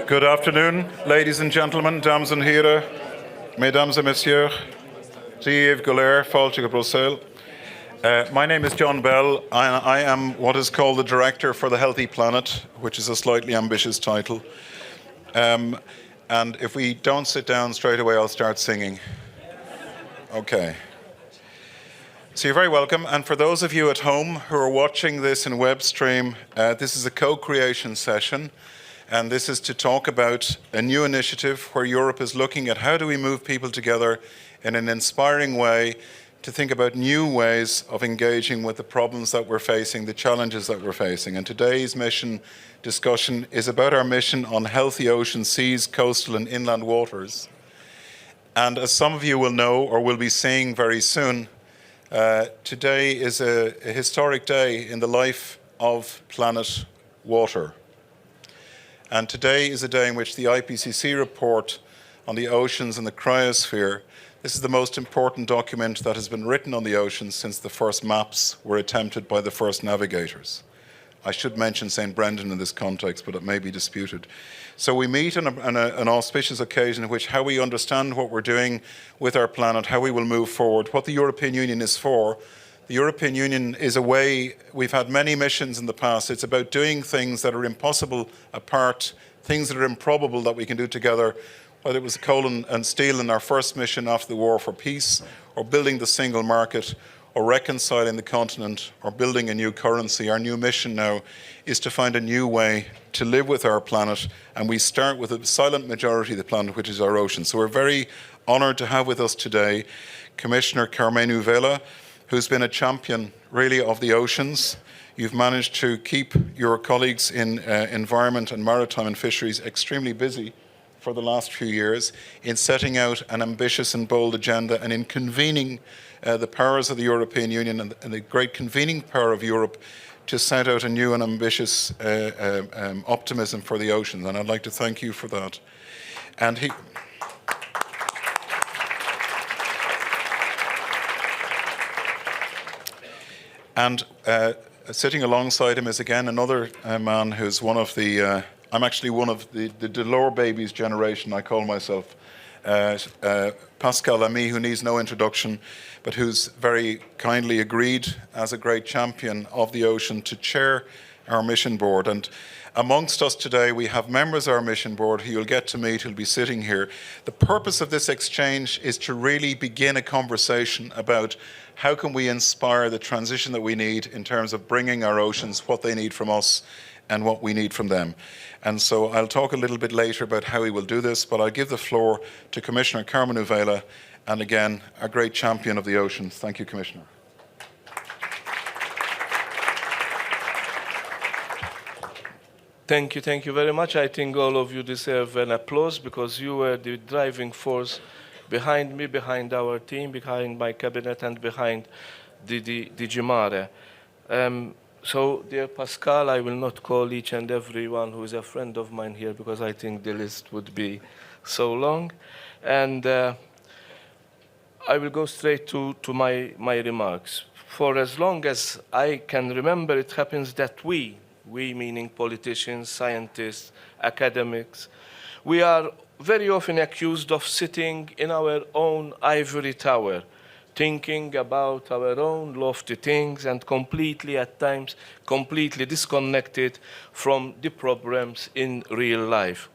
Good afternoon, ladies and gentlemen, dames and heren, mesdames et messieurs, Yves Golair, Fáilte go Bruxelles. My name is John Bell. I am what is called the Director for the Healthy Planet, which is a slightly ambitious title. And if we don't sit down straight away, I'll start singing. Okay. So you're very welcome. And for those of you at home who are watching this in web stream, this is a co-creation session. And this is to talk about a new initiative where Europe is looking at how do we move people together in an inspiring way to think about new ways of engaging with the problems that we're facing, the challenges that we're facing. And today's mission discussion is about our mission on healthy oceans, seas, coastal and inland waters. And as some of you will know or will be seeing very soon, today is a historic day in the life of planet water. And today is a day in which the IPCC report on the oceans and the cryosphere, this is the most important document that has been written on the oceans since the first maps were attempted by the first navigators. I should mention St. Brendan in this context, but it may be disputed. So we meet on an auspicious occasion in which how we understand what we're doing with our planet, how we will move forward, what the European Union is for. The European Union is a way, we've had many missions in the past. It's about doing things that are impossible apart, things that are improbable that we can do together, whether it was coal and steel in our first mission after the war for peace, or building the single market, or reconciling the continent, or building a new currency. Our new mission now is to find a new way to live with our planet, and we start with a silent majority of the planet, which is our ocean. So we're very honoured to have with us today Commissioner Carmenu Vela, who's been a champion, really, of the oceans. You've managed to keep your colleagues in environment and maritime and fisheries extremely busy for the last few years in setting out an ambitious and bold agenda and in convening the powers of the European Union and the great convening power of Europe to set out a new and ambitious optimism for the oceans. And I'd like to thank you for that. And sitting alongside him is again another man who's one of the, I'm actually one of the Delors babies generation, I call myself, Pascal Lamy, who needs no introduction, but who's very kindly agreed as a great champion of the ocean to chair our mission board. And amongst us today, we have members of our mission board who you'll get to meet, who'll be sitting here. The purpose of this exchange is to really begin a conversation about how can we inspire the transition that we need in terms of bringing our oceans what they need from us and what we need from them. And so I'll talk a little bit later about how we will do this, but I'll give the floor to Commissioner Carmenu Vela, and again, a great champion of the oceans. Thank you, Commissioner. Thank you very much. I think all of you deserve an applause because you were the driving force behind me, behind our team, behind my cabinet, and behind DG Mare. So, dear Pascal, I will not call each and everyone who is a friend of mine here because I think the list would be so long. And I will go straight to my remarks. For as long as I can remember, it happens that we meaning politicians, scientists, academics, we are very often accused of sitting in our own ivory tower, thinking about our own lofty things and completely, at times, completely disconnected from the problems in real life.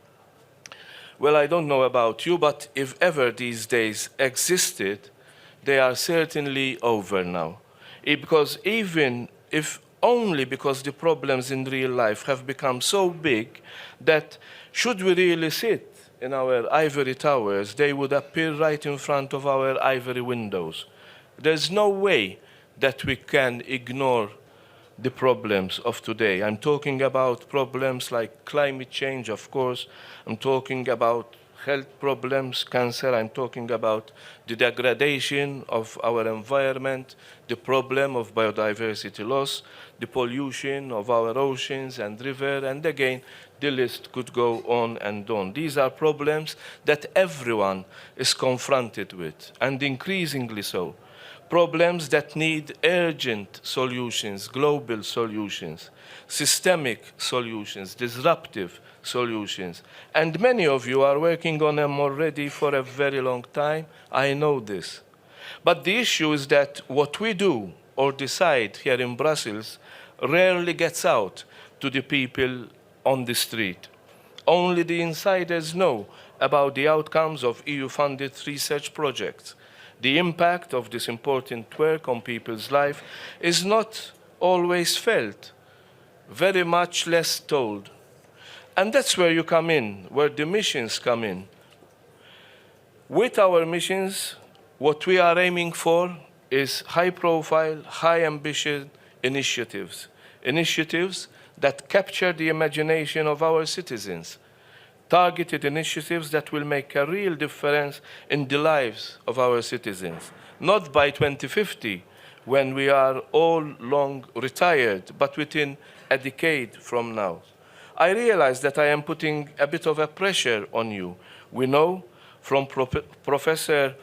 Well, I don't know about you, but if ever these days existed, they are certainly over now. Because even if only because the problems in real life have become so big that should we really sit in our ivory towers, they would appear right in front of our ivory windows. There's no way that we can ignore the problems of today. I'm talking about problems like climate change, of course. I'm talking about health problems, cancer. I'm talking about the degradation of our environment, the problem of biodiversity loss, the pollution of our oceans and rivers, and again, the list could go on and on. These are problems that everyone is confronted with, and increasingly so. problems that need urgent solutions, global solutions, systemic solutions, disruptive solutions. And many of you are working on them already for a very long time. I know this. But the issue is that what we do or decide here in Brussels rarely gets out to the people on the street. Only the insiders know about the outcomes of EU-funded research projects. The impact of this important work on people's life is not always felt, very much less told. And that's where you come in, where the missions come in. With our missions, what we are aiming for is high-profile, high-ambition initiatives. Initiatives that capture the imagination of our citizens. Targeted initiatives that will make a real difference in the lives of our citizens. Not by 2050, when we are all long retired, but within a decade from now. I realize that I am putting a bit of a pressure on you. We know from Professor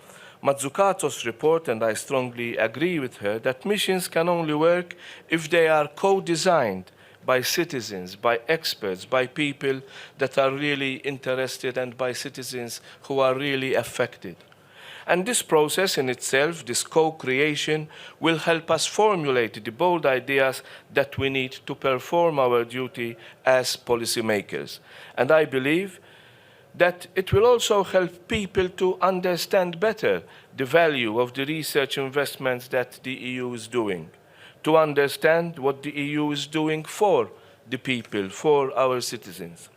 Mazzucato's report, and I strongly agree with her, that missions can only work if they are co-designed by citizens, by experts, by people that are really interested, and by citizens who are really affected. And this process in itself, this co-creation, will help us formulate the bold ideas that we need to perform our duty as policymakers. And I believe that it will also help people to understand better the value of the research investments that the EU is doing, to understand what the EU is doing for the people, for our citizens.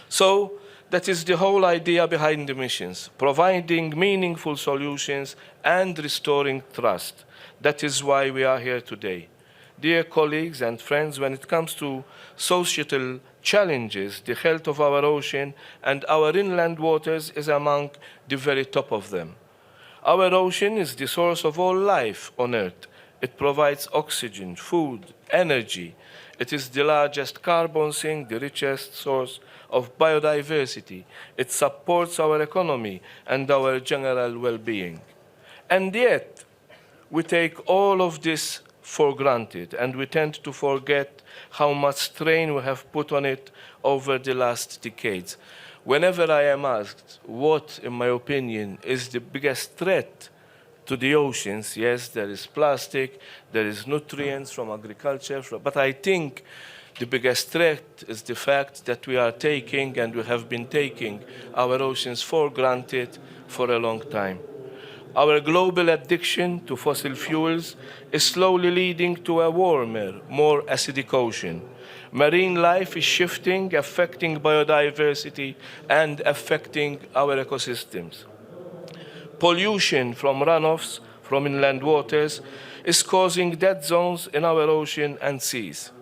So that is the whole idea behind the missions, providing meaningful solutions and restoring trust. That is why we are here today. Dear colleagues and friends, when it comes to societal challenges, the health of our ocean and our inland waters is among the very top of them. Our ocean is the source of all life on Earth. It provides oxygen, food, energy. It is the largest carbon sink, the richest source of biodiversity. It supports our economy and our general well-being. And yet, we take all of this for granted, and we tend to forget how much strain we have put on it over the last decades. Whenever I am asked what, in my opinion, is the biggest threat to the oceans, yes, there is plastic, there is nutrients from agriculture, but I think the biggest threat is the fact that we are taking, and we have been taking, our oceans for granted for a long time. Our global addiction to fossil fuels is slowly leading to a warmer, more acidic ocean. Marine life is shifting, affecting biodiversity and affecting our ecosystems. Pollution from runoffs from inland waters is causing dead zones in our ocean and seas.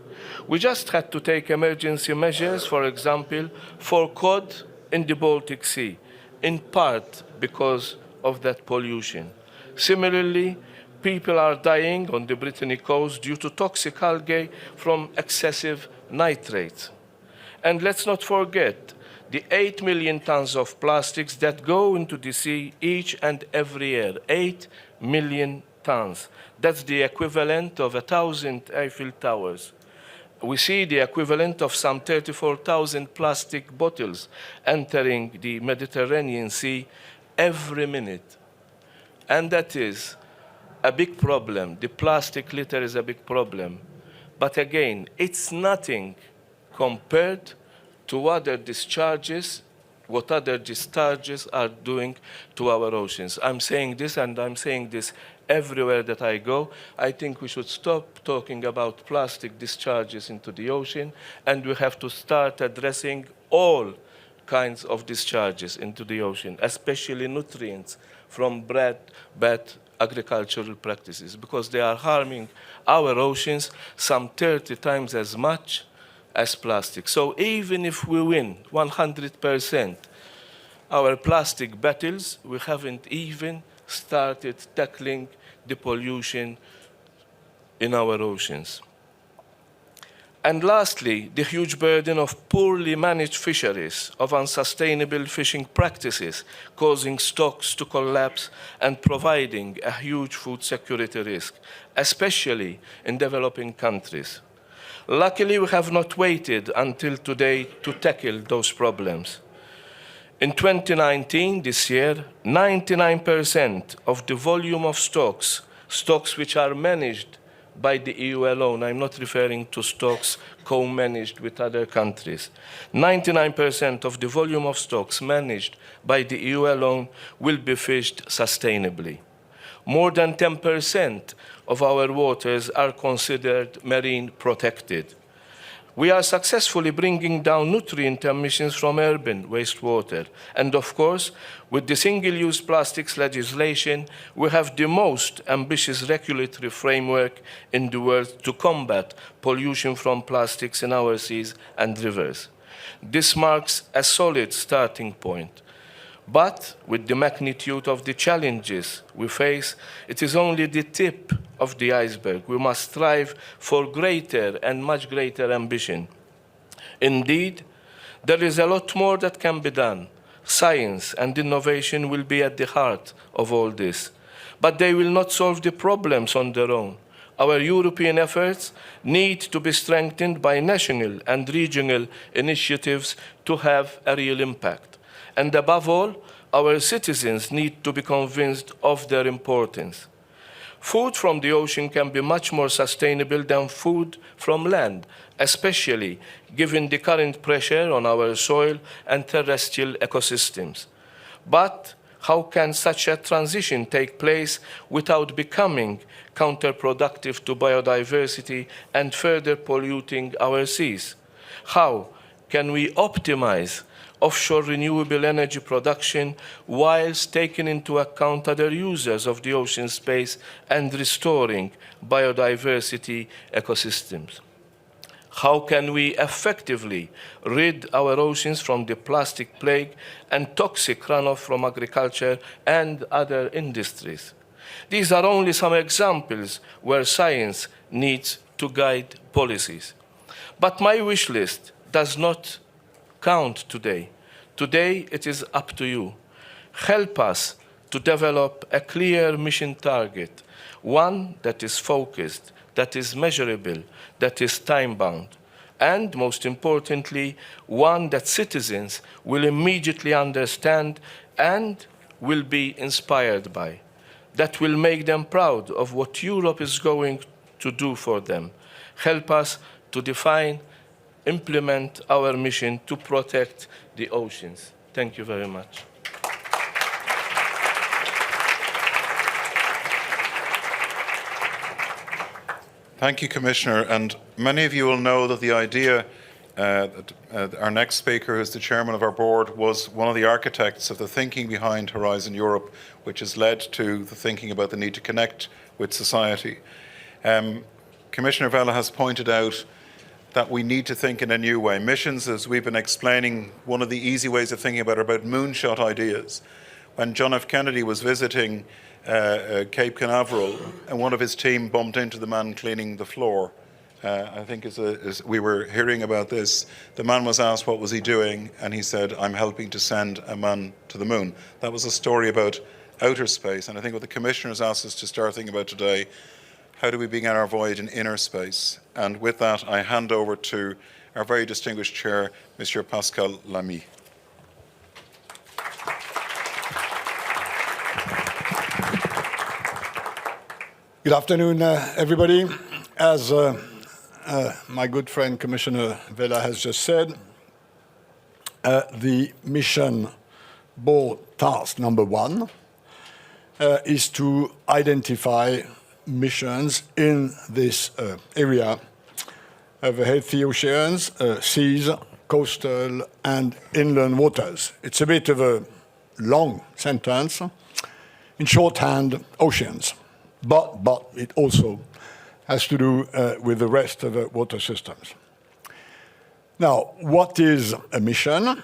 We just had to take emergency measures, for example, for cod in the Baltic Sea, in part because of that pollution. Similarly, people are dying on the Brittany coast due to toxic algae from excessive nitrates. And let's not forget the 8 million tons of plastics that go into the sea each and every year. 8 million tons. That's the equivalent of 1,000 Eiffel Towers. We see the equivalent of some 34,000 plastic bottles entering the Mediterranean Sea every minute. And that is a big problem. The plastic litter is a big problem. But again, it's nothing compared to other discharges, what other discharges are doing to our oceans. I'm saying this, and I'm saying this everywhere that I go. I think we should stop talking about plastic discharges into the ocean, and we have to start addressing all kinds of discharges into the ocean, especially nutrients from bad agricultural practices, because they are harming our oceans some 30 times as much as plastic. So even if we win 100% our plastic battles, we haven't even started tackling the pollution in our oceans. And lastly, the huge burden of poorly managed fisheries, of unsustainable fishing practices, causing stocks to collapse and providing a huge food security risk, especially in developing countries. Luckily, we have not waited until today to tackle those problems. In 2019, this year, 99% of the volume of stocks which are managed by the EU alone, I'm not referring to stocks co-managed with other countries, 99% of the volume of stocks managed by the EU alone will be fished sustainably. More than 10% of our waters are considered marine protected. We are successfully bringing down nutrient emissions from urban wastewater. And of course, with the single-use plastics legislation, we have the most ambitious regulatory framework in the world to combat pollution from plastics in our seas and rivers. This marks a solid starting point. But with the magnitude of the challenges we face, it is only the tip of the iceberg. We must strive for greater and much greater ambition. Indeed, there is a lot more that can be done. Science and innovation will be at the heart of all this. But they will not solve the problems on their own. Our European efforts need to be strengthened by national and regional initiatives to have a real impact. And above all, our citizens need to be convinced of their importance. Food from the ocean can be much more sustainable than food from land, especially given the current pressure on our soil and terrestrial ecosystems. But how can such a transition take place without becoming counterproductive to biodiversity and further polluting our seas? How can we optimize offshore renewable energy production whilst taking into account other users of the ocean space and restoring biodiversity ecosystems? How can we effectively rid our oceans from the plastic plague and toxic runoff from agriculture and other industries? These are only some examples where science needs to guide policies. But my wish list does not count today. Today, it is up to you. Help us to develop a clear mission target, one that is focused, that is measurable, that is time-bound, and most importantly, one that citizens will immediately understand and will be inspired by, that will make them proud of what Europe is going to do for them. Help us to define, implement our mission to protect the oceans. Thank you very much. Thank you, Commissioner. And many of you will know that the idea that our next speaker, who's the chairman of our board, was one of the architects of the thinking behind Horizon Europe, which has led to the thinking about the need to connect with society. Commissioner Vella has pointed out that we need to think in a new way. Missions, as we've been explaining, one of the easy ways of thinking about it, about moonshot ideas. When John F. Kennedy was visiting Cape Canaveral, and one of his team bumped into the man cleaning the floor, I think as we were hearing about this, the man was asked what was he doing, and he said, I'm helping to send a man to the moon. That was a story about outer space, and I think what the Commissioner has asked us to start thinking about today, how do we begin our voyage in inner space? And with that, I hand over to our very distinguished chair, Monsieur Pascal Lamy. Good afternoon, everybody. As my good friend Commissioner Vella has just said, the mission board task number 1 is to identify missions in this area of healthy oceans, seas, coastal and inland waters. It's a bit of a long sentence. In shorthand, oceans. But it also has to do with the rest of the water systems. Now, what is a mission?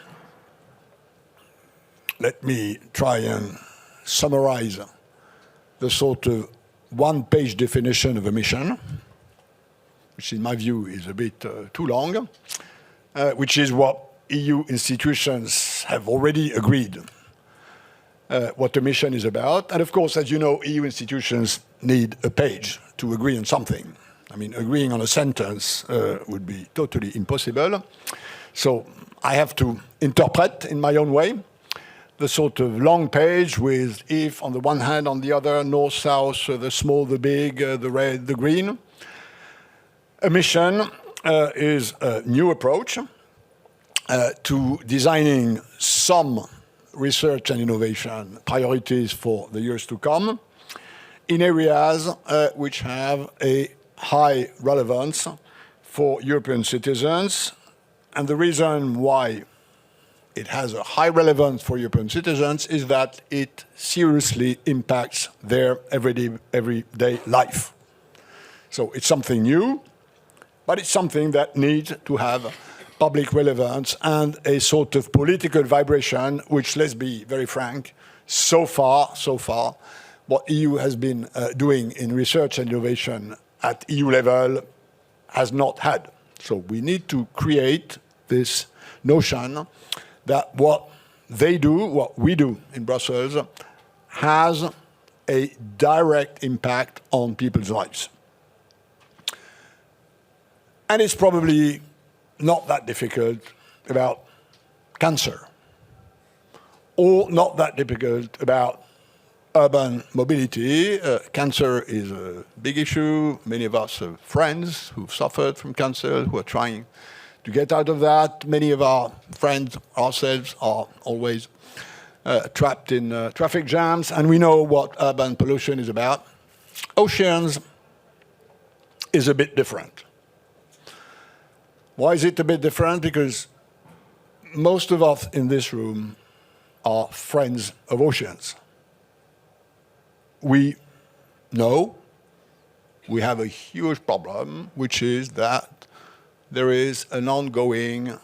Let me try and summarize the sort of one-page definition of a mission. which in my view is a bit too long, which is what EU institutions have already agreed what the mission is about. And of course, as you know, EU institutions need a page to agree on something. I mean, agreeing on a sentence would be totally impossible. So I have to interpret in my own way the sort of long page with if on the one hand, on the other, north, south, the small, the big, the red, the green. A mission is a new approach to designing some research and innovation priorities for the years to come in areas which have a high relevance for European citizens. And the reason why it has a high relevance for European citizens is that it seriously impacts their everyday life. So it's something new, but it's something that needs to have public relevance and a sort of political vibration, which, let's be very frank, so far, what EU has been doing in research and innovation at EU level has not had. So we need to create this notion that what they do, what we do in Brussels, has a direct impact on people's lives. And it's probably not that difficult about cancer, or not that difficult about urban mobility. Cancer is a big issue. Many of us have friends who've suffered from cancer, who are trying to get out of that. Many of our friends, ourselves, are always trapped in traffic jams, and we know what urban pollution is about. Oceans is a bit different. Why is it a bit different? Because most of us in this room are friends of oceans. We know we have a huge problem, which is that there is an ongoing,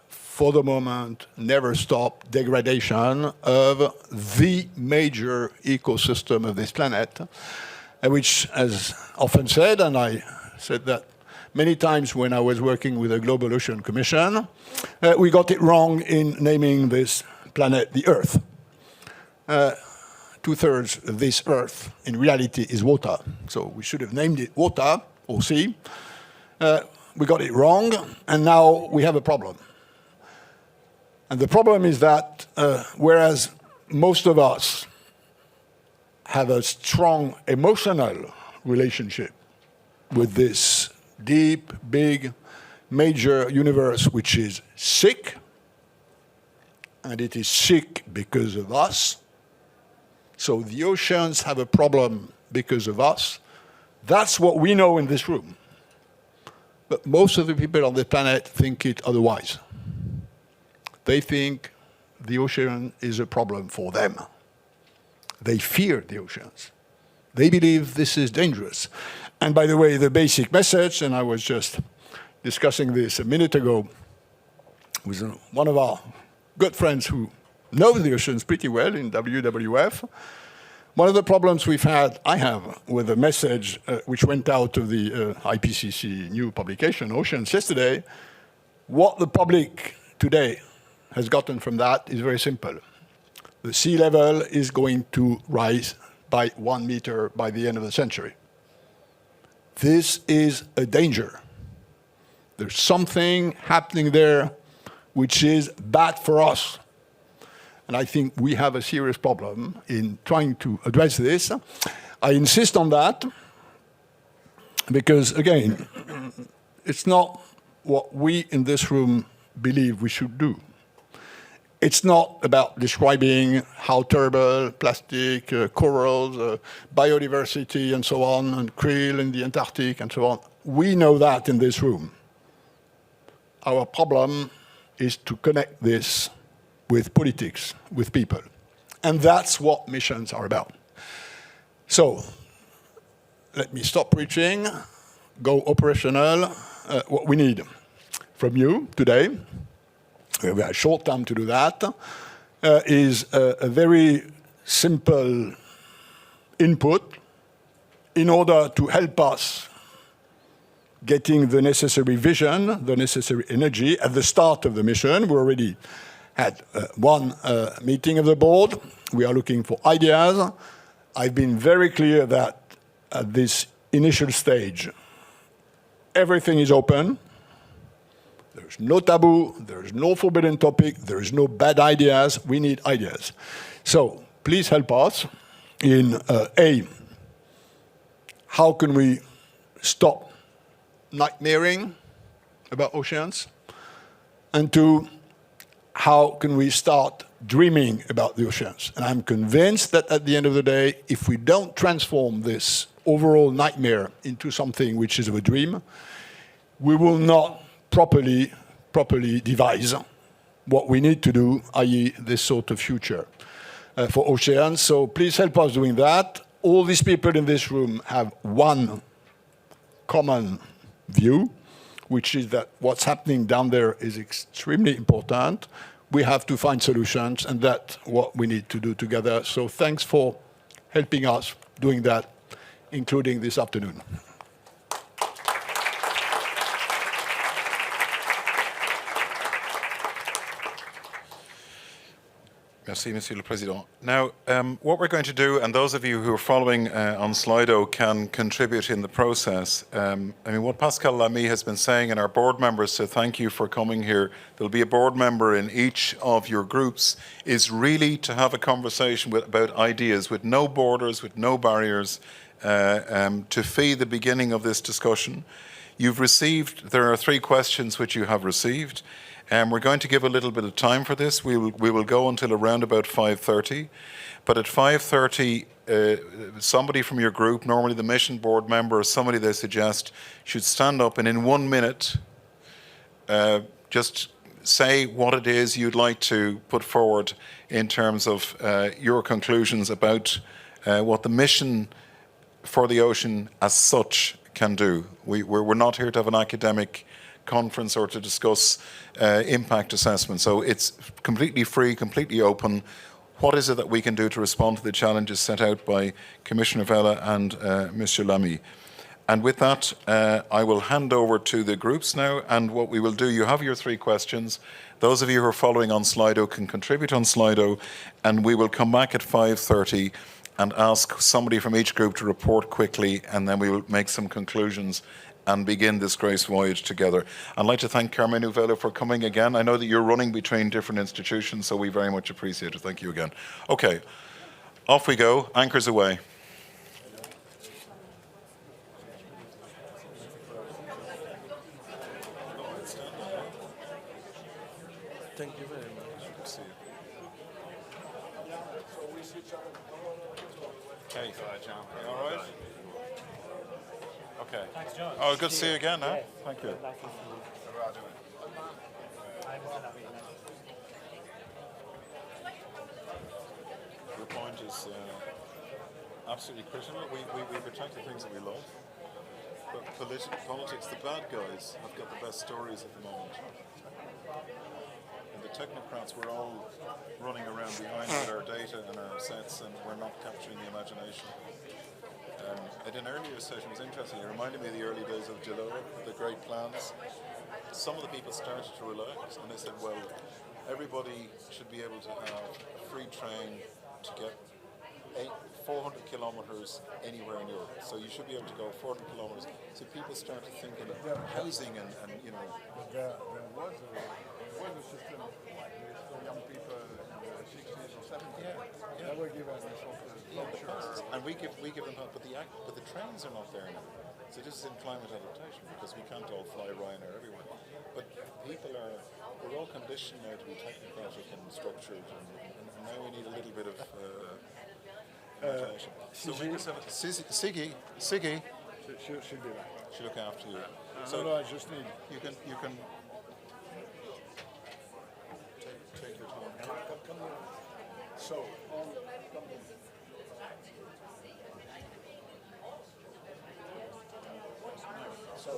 for the moment, never stop degradation of the major ecosystem of this planet, which, as often said, and I said that many times when I was working with the Global Ocean Commission, we got it wrong in naming this planet the Earth. Two-thirds of this Earth, in reality, is water. So we should have named it water, or sea. We got it wrong, and now we have a problem. And the problem is that whereas most of us have a strong emotional relationship with this deep, big, major universe which is sick, and it is sick because of us. So the oceans have a problem because of us. That's what we know in this room. But most of the people on the planet think it otherwise. They think the ocean is a problem for them. They fear the oceans. They believe this is dangerous. And by the way, the basic message, and I was just discussing this a minute ago with one of our good friends who knows the oceans pretty well in WWF. One of the problems I have with the message which went out of the IPCC new publication, Oceans, yesterday, what the public today has gotten from that is very simple. The sea level is going to rise by 1 meter by the end of the century. This is a danger. There's something happening there which is bad for us. And I think we have a serious problem in trying to address this. I insist on that because, again, it's not what we in this room believe we should do. It's not about describing how terrible plastic, corals, biodiversity, and so on, and krill in the Antarctic, and so on. We know that in this room. Our problem is to connect this with politics, with people. And that's what missions are about. So, let me stop preaching, go operational. What we need from you today, we have a short time to do that, is a very simple input in order to help us getting the necessary vision, the necessary energy at the start of the mission. We already had one meeting of the board. We are looking for ideas. I've been very clear that at this initial stage, everything is open. There's no taboo, there's no forbidden topic, there is no bad ideas. We need ideas. So please help us in A, how can we stop nightmaring about oceans? And two, how can we start dreaming about the oceans? And I'm convinced that at the end of the day, if we don't transform this overall nightmare into something which is a dream, we will not properly devise what we need to do, i.e. this sort of future for oceans. So please help us doing that. All these people in this room have one common view, which is that what's happening down there is extremely important. We have to find solutions, and that's what we need to do together. So thanks for helping us doing that, including this afternoon. Merci, Monsieur le Président. Now, what we're going to do, and those of you who are following on Slido can contribute in the process. I mean, what Pascal Lamy has been saying, and our board members, so thank you for coming here. There'll be a board member in each of your groups, is really to have a conversation about ideas with no borders, with no barriers, to feed the beginning of this discussion. You've received, there are 3 questions which you have received. We're going to give a little bit of time for this. We will go until around about 5:30. But at 5:30, somebody from your group, normally the mission board member or somebody they suggest, should stand up and in 1 minute just say what it is you'd like to put forward in terms of your conclusions about what the mission for the ocean as such can do. We're not here to have an academic conference or to discuss impact assessment. So it's completely free, completely open. What is it that we can do to respond to the challenges set out by Commissioner Vella and Monsieur Lamy? And with that, I will hand over to the groups now. And what we will do, you have your 3 questions. Those of you who are following on Slido can contribute on Slido. And we will come back at 5:30 and ask somebody from each group to report quickly. And then we will make some conclusions and begin this grace voyage together. I'd like to thank Carmen Vella for coming again. I know that you're running between different institutions, so we very much appreciate it. Thank you again. Okay, off we go. Anchors away. Thank you very much. Good to see you. Hey, John. All right? Okay. Thanks, John. Oh, good to see you again, huh? Thank you. Your point is absolutely critical. We protect the things that we love. But politics, the bad guys have got the best stories at the moment. And the technocrats, we're all running around behind with our data and our sets, and we're not capturing the imagination. At an earlier session, it was interesting. It reminded me of the early days of Jalova, the great plans. Some of the people started to relax, and they said, well, everybody should be able to have a free train to get 400 kilometers anywhere in Europe. So you should be able to go 400 kilometers. So people started thinking of housing and you know. But there was a system like this for young people in the 60s or 70s. Yeah. They were given a sort of and we give them help, but the trains are not there now. So this is in climate adaptation because we can't all fly Ryanair everywhere. But we're all conditioned now to be technocratic and structured, and now we need a little bit of imagination. So make yourself Siggy. She'll be back. She'll look after you. So no, I just need. You can take your time. Come here. So. So,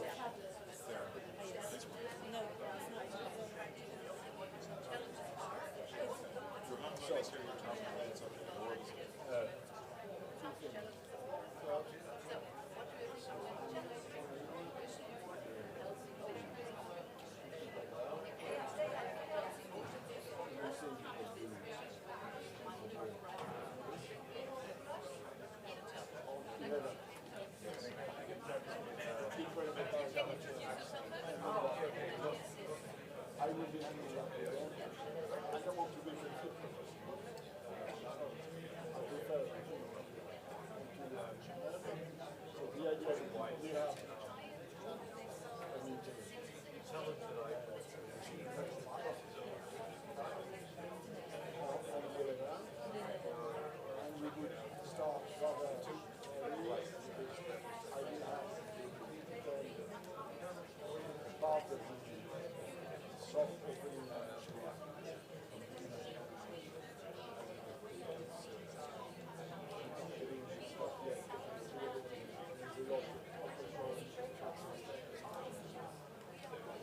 will be handling that with them. I don't want to be conflicted. I prefer to so the idea is we have a meeting. And we would start rather early because I will have part of the soft opening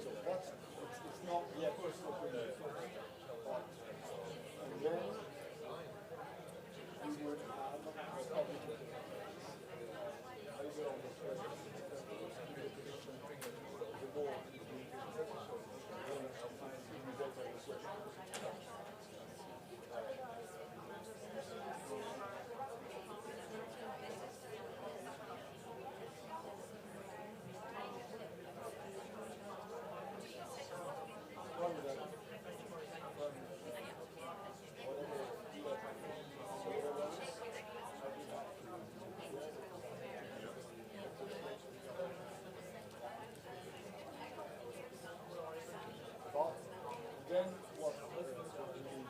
so that's it's not yet opening. And then we would have a public either on the first the board But then what we need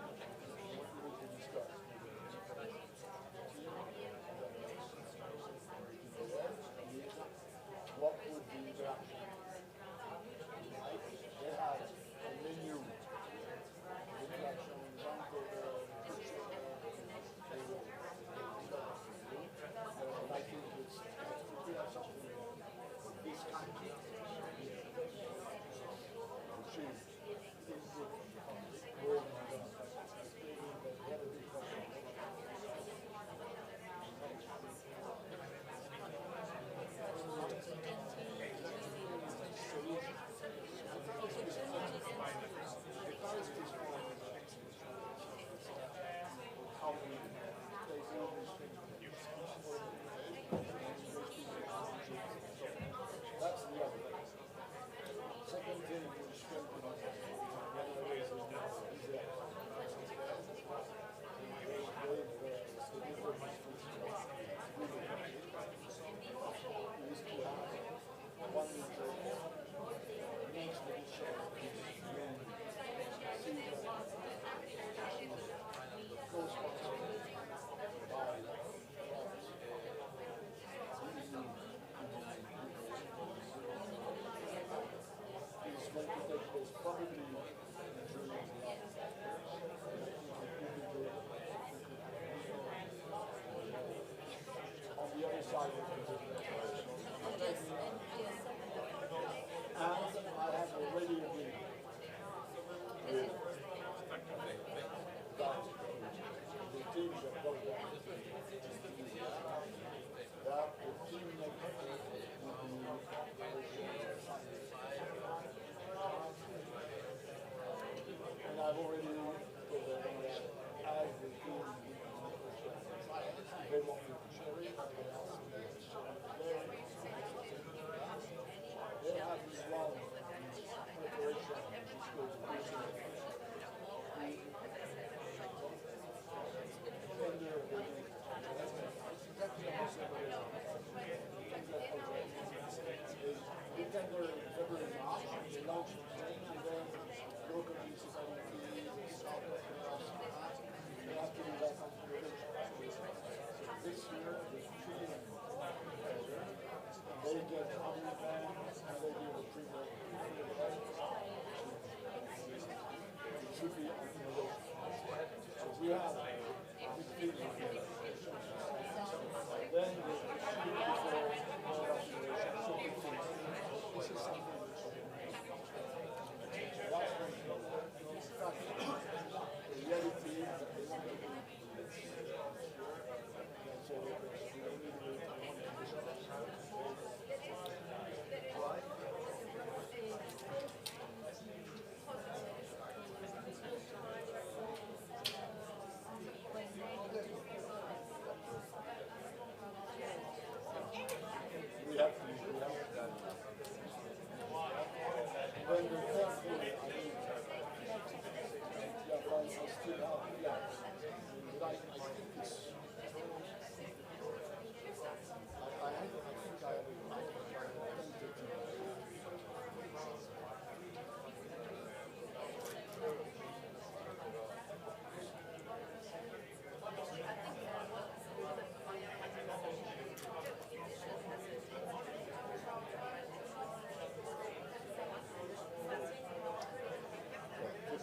to discuss what would be the action? They have a menu interaction and I think it's we have something this kind of that's the other thing. Second thing which strengthens is going to take place probably on the other side of the and I have already agreed with the team that got that the team and I've already told them that as the team they want me to share it, they have this one preparation which is called tender we tender in February, March, they launch in Spain, and then local municipalities and startups they have to do that configuration. This year, there's 3 they get 100 bands and they do a pre-work. It should be on innovation. So we have this field of then the this is something which that's when the reality is that they want to do so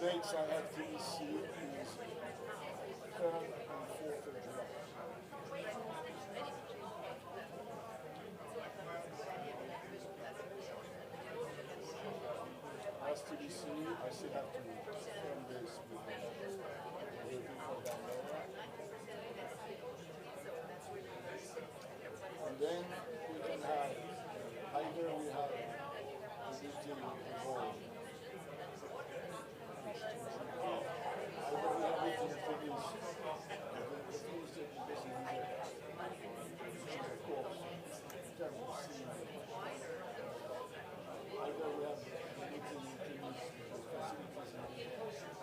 dates I have to issue is 3rd and 4th of July. As to be seen, I still have to confirm this with the people down there. And then we can have, either we have the meeting involved, either we have meeting finish, the things taking place in Nigeria, which is of course terrible scene. Either we have the meeting finish, the facilities in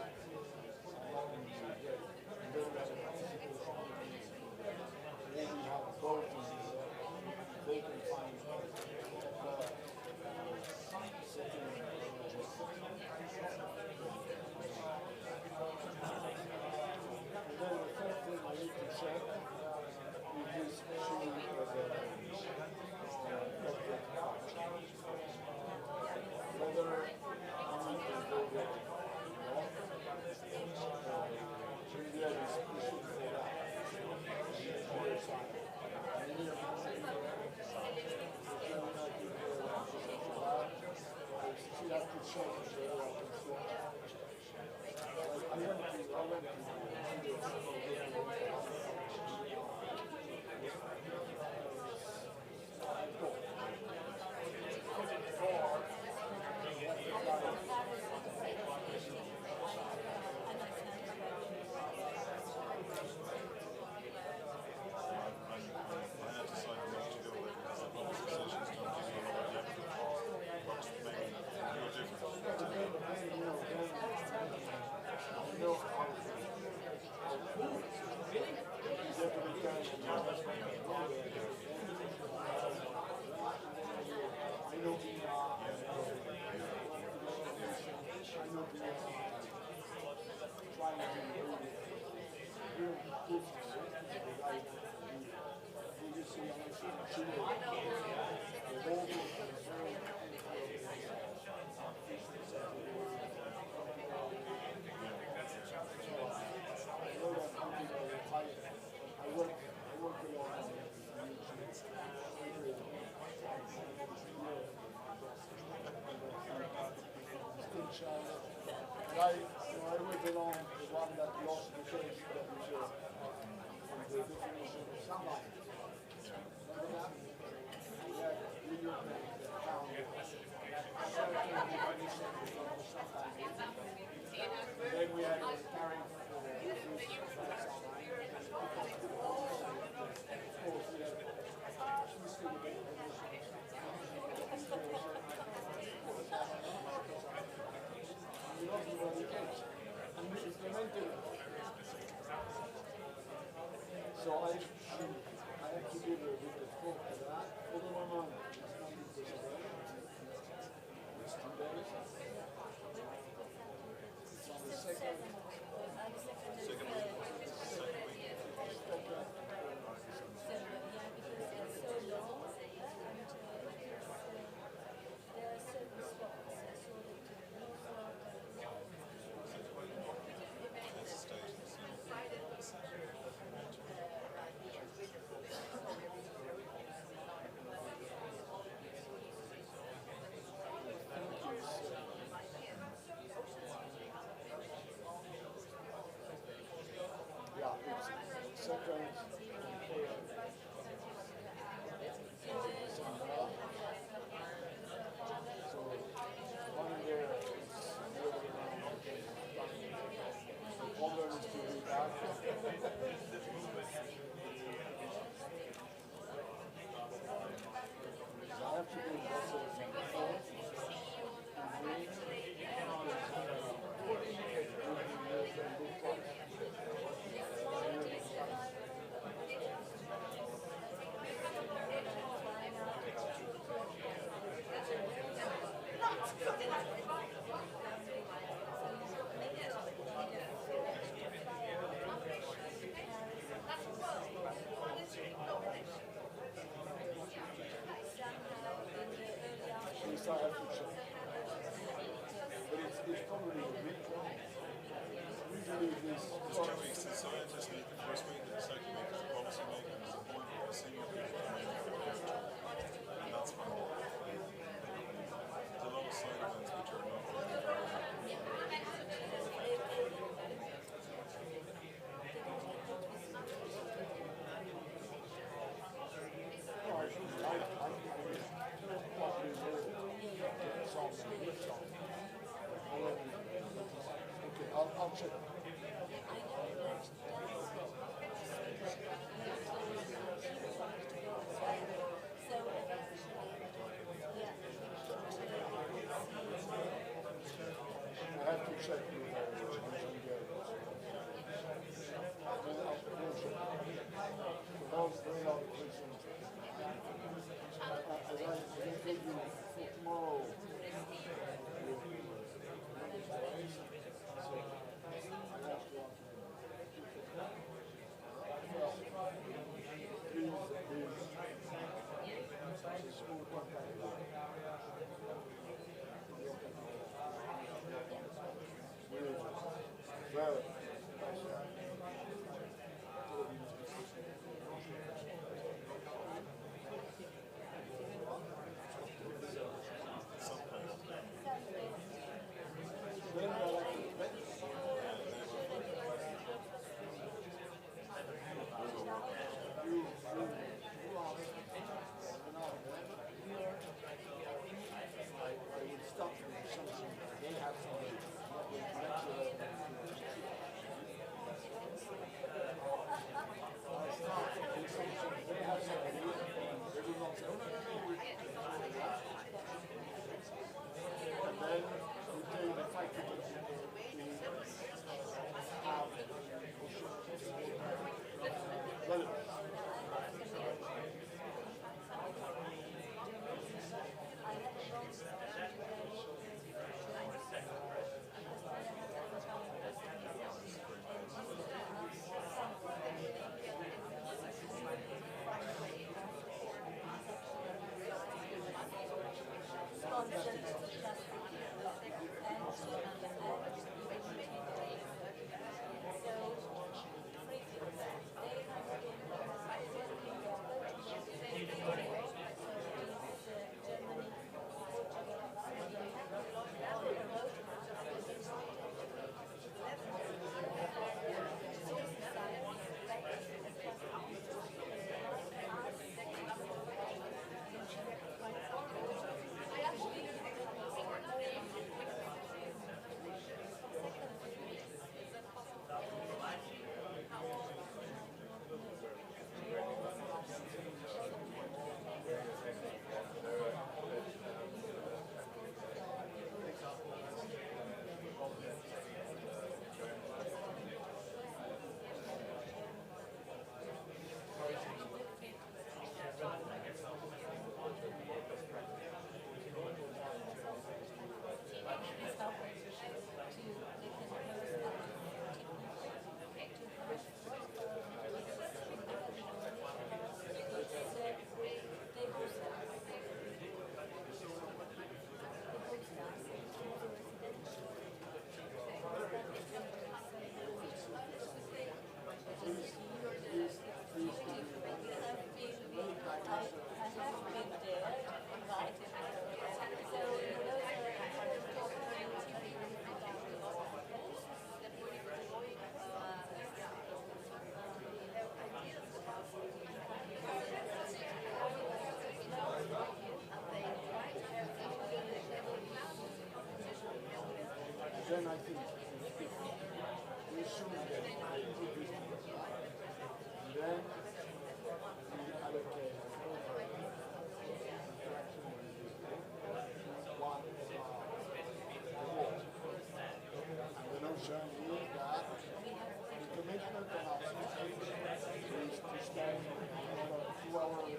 Nigeria, and then we have a participation meeting. Then we have both in Nigeria. They can find setting and then the third thing I need to check is this issue of whether I'm involved or not. India is pushing for that. You have to change the way I can swap. I went I went along the one that lost the case that was the definition of sunlight. Remember that? We had video that found certain definitions of sunlight. And then we had a tariff for the use of sunlight. Of course, we had twisted the definitions. We lost the case. And we implemented it. So I have to give a bit of thought to that. For the moment, it's not in possible. It's 2 days. It's on the second. There's 2 weeks. The scientists meet the first week, and the second week is the policymakers, the point of the senior people coming in for the virtual. And that's when there's a lot of side events which are not really Okay, I'll check. I have to check with those are the questions. As I told you, for tomorrow, well, I would stop with something. They have something. They have something. They do not say, and then you take the fact that then I think we should get a good business. And then we allocate interaction with one reward. And the notion is that the commitment on our system is to spend another 2 hours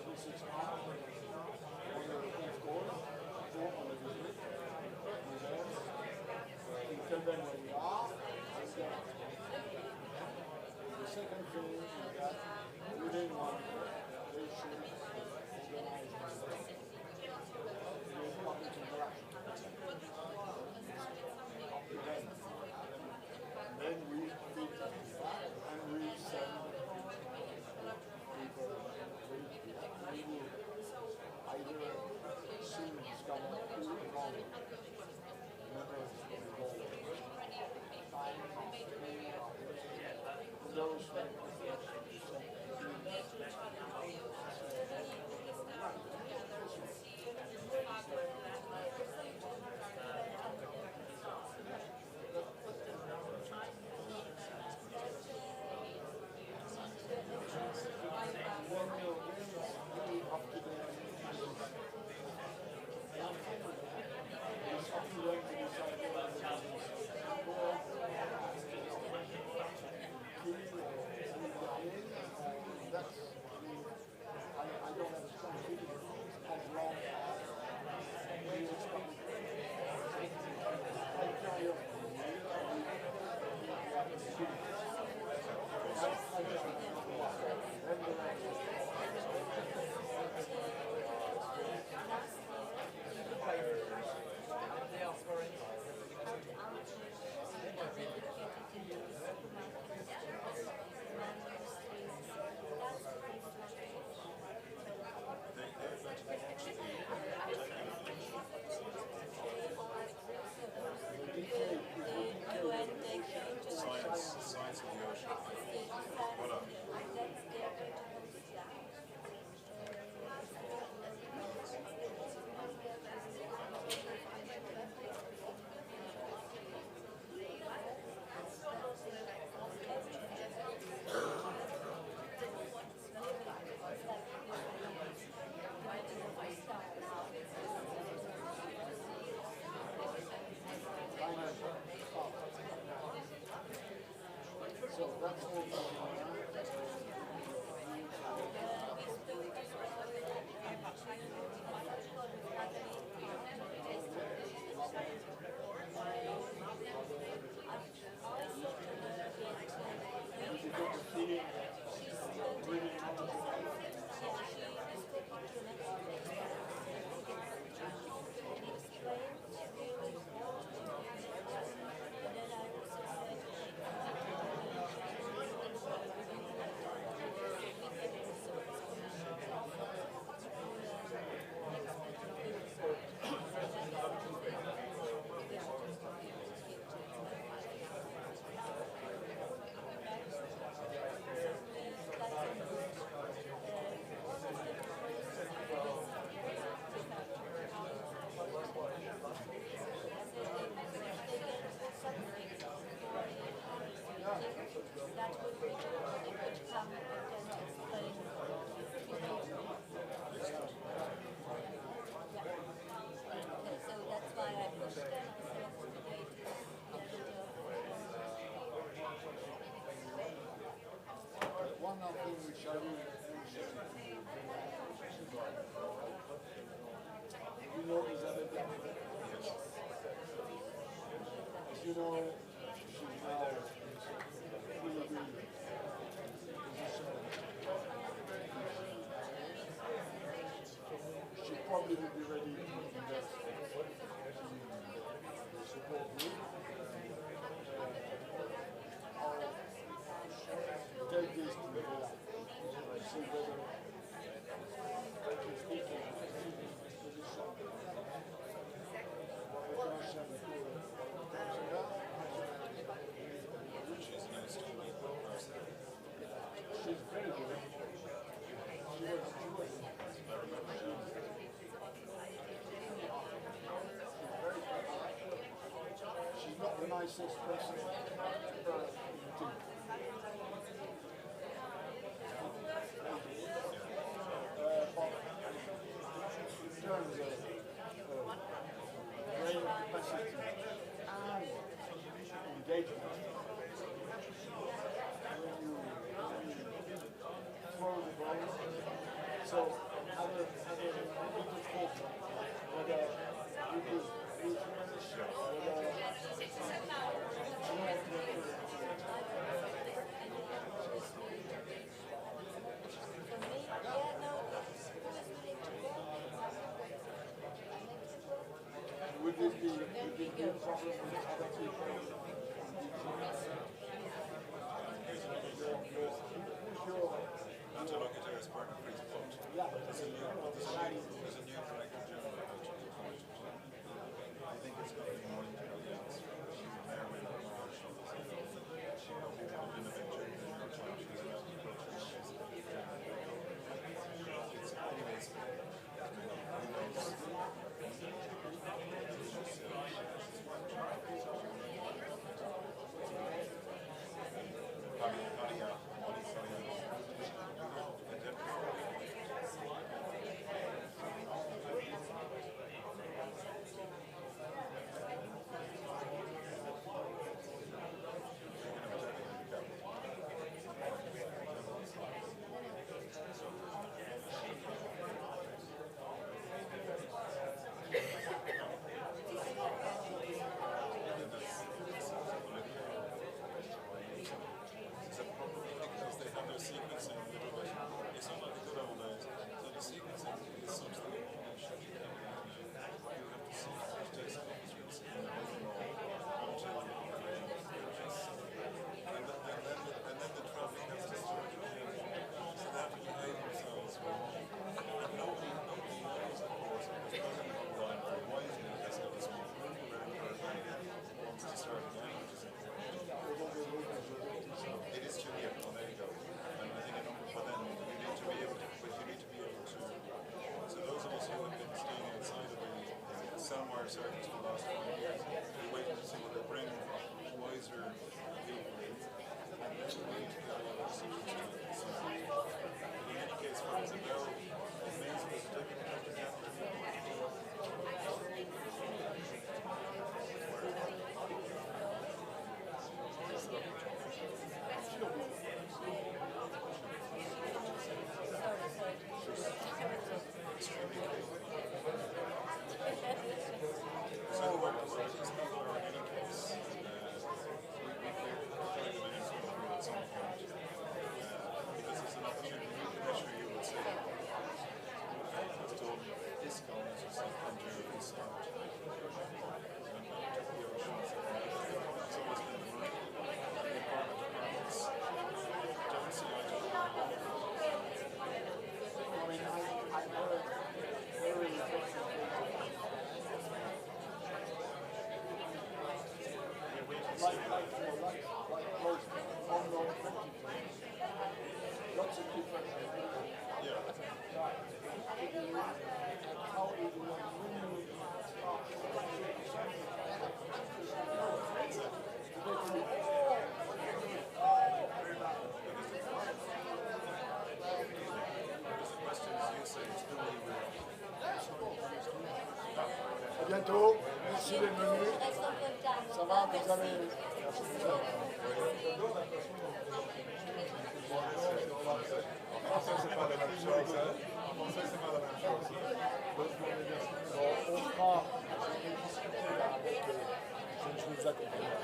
every 6 months on a conf call or on a visit. And then we tell them where we are, and then the second thing is that within 1 year, they should organize public interaction. And then One other thing which I really appreciate, you know Isabella? As you know, she's now fully position. She probably will be ready to invest to support me. Take this to the lab. See whether speaking position. She's very good. She's not the nicest person in the team. In terms of brain capacity and engagement, when you throw the ball, so have a little thought whether you could finish, would this be a problem with other people? Interlocutor is part of principle. Yeah. There's a new director general about to be appointed. I think it's going to be more intelligence. She's very large. She will be able to innovate during the time. She's an it's anyways, somewhere certain for the last 5 years. We're waiting to see what they bring wiser people in. And then we need to get a lot of decisions to it. So, in any case, for Isabel, it means that the deputy director She'll be À bientôt. Merci d'être venu. Ça va, vous avez... C'est pas la même chose, hein. En français, c'est pas la même chose. On fera... Je vous accompagne.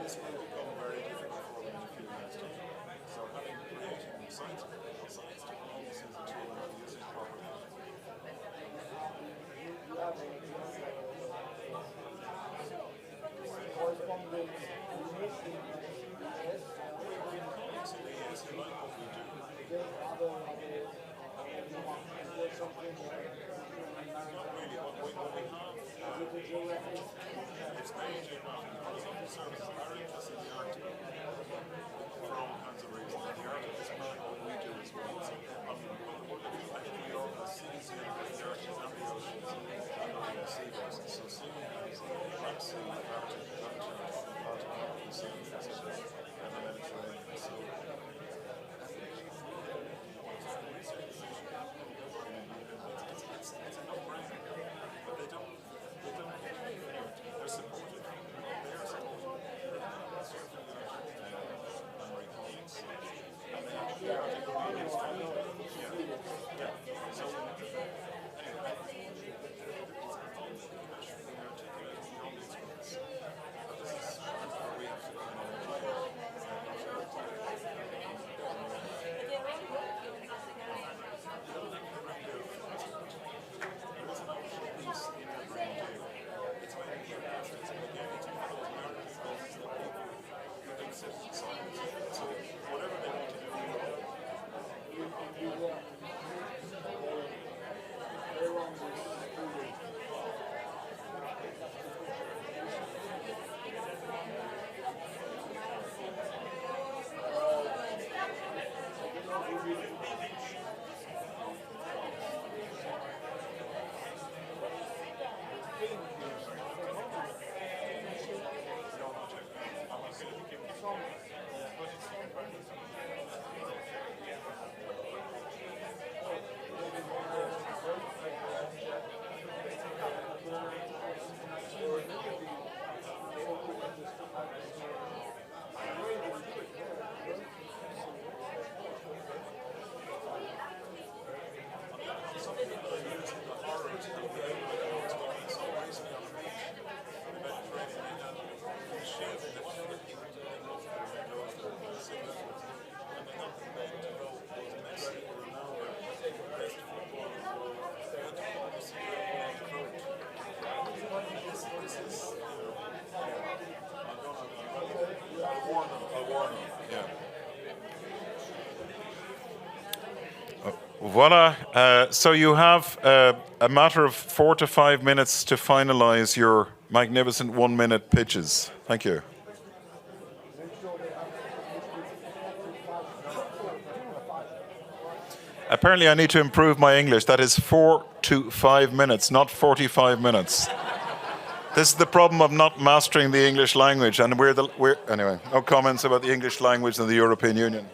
this will become very difficult for them in a few years' time. So having creating science technologies is a tool and using it properly. It's mainly geographic because the services are interested in the Arctic for all kinds of reasons. And the Arctic is part of what we do as well. So, I think we all have seas here, the Arctic and the oceans and the sea basins. So seeing has Black Sea, Arctic, Atlantic, Pacific, and the Mediterranean. So it's a no-brainer. But they don't they're supportive. They are supportive. Certainly and marine colleagues. And they are communities funding. Yeah. So anyway. Voila. So you have a matter of 4 to 5 minutes to finalize your magnificent 1-minute pitches. Thank you. Apparently, I need to improve my English. That is 4 to 5 minutes, not 45 minutes. This is the problem of not mastering the English language. And anyway, no comments about the English language in the European Union.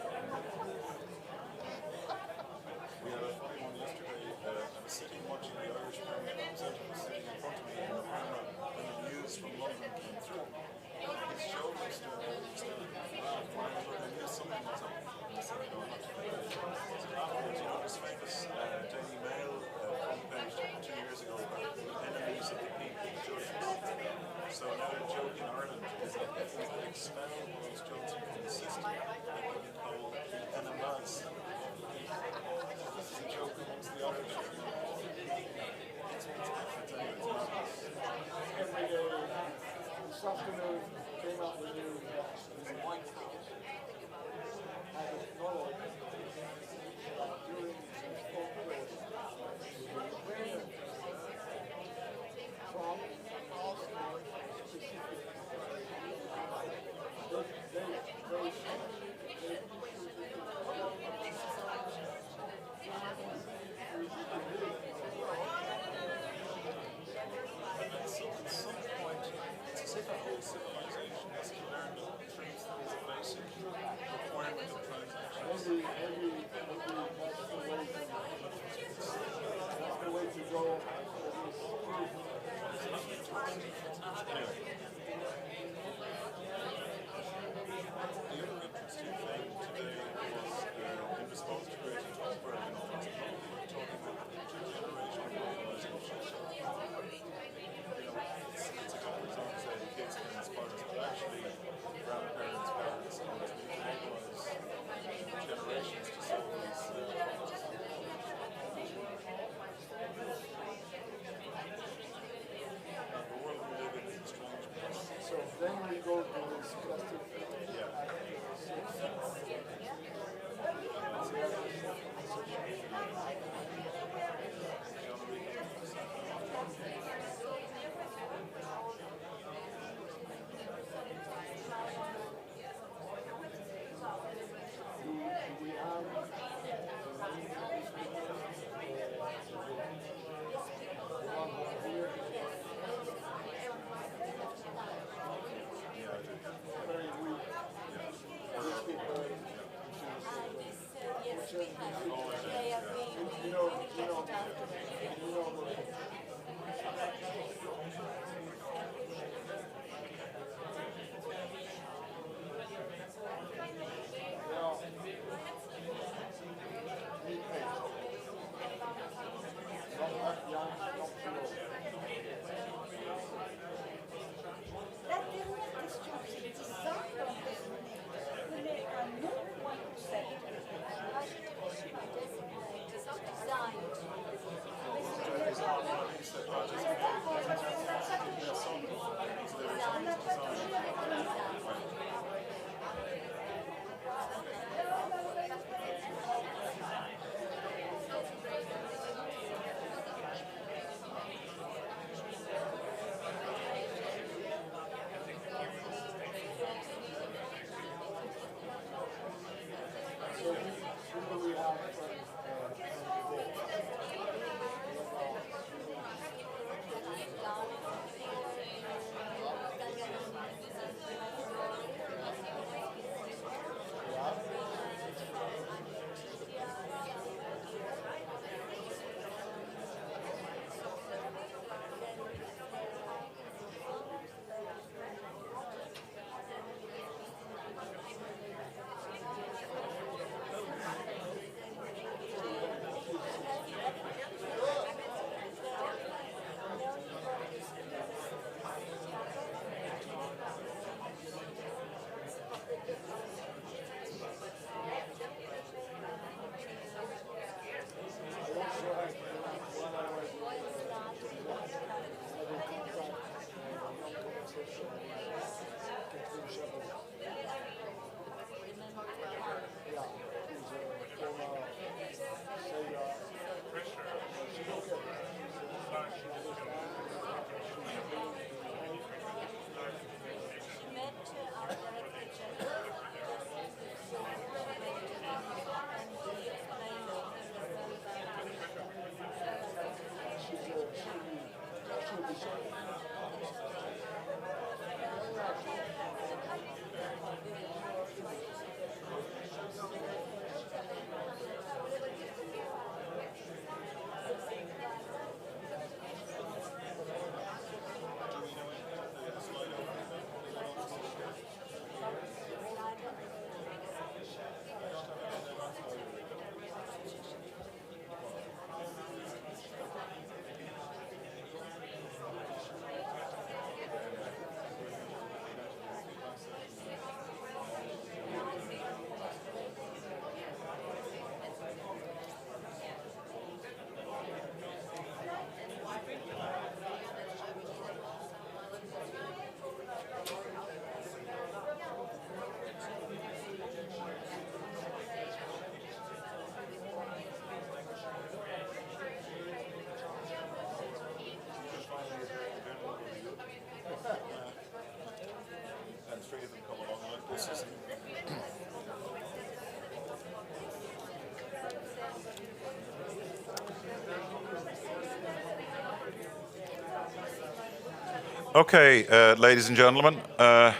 Okay, ladies and gentlemen, I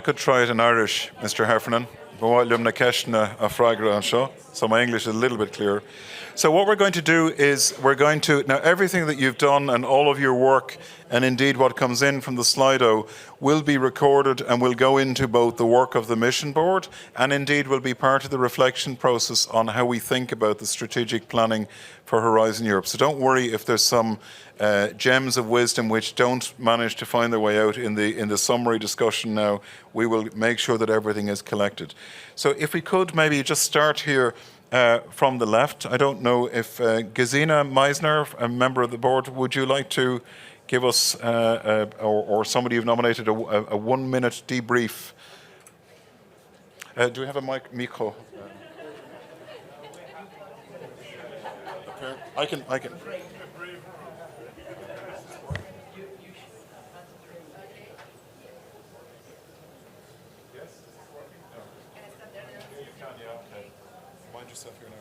could try it in Irish, Mr. Heffernan, so my English is a little bit clearer. So what we're going to do is now everything that you've done and all of your work and indeed what comes in from the Slido will be recorded and will go into both the work of the mission board and indeed will be part of the reflection process on how we think about the strategic planning for Horizon Europe. So don't worry if there's some gems of wisdom which don't manage to find their way out in the summary discussion now. We will make sure that everything is collected. So if we could maybe just start here from the left. I don't know if Gesine Meisner, a member of the board, would you like to give us, or somebody you've nominated, a 1 minute debrief? Do we have a micro? Okay. I can. Mind yourself here now.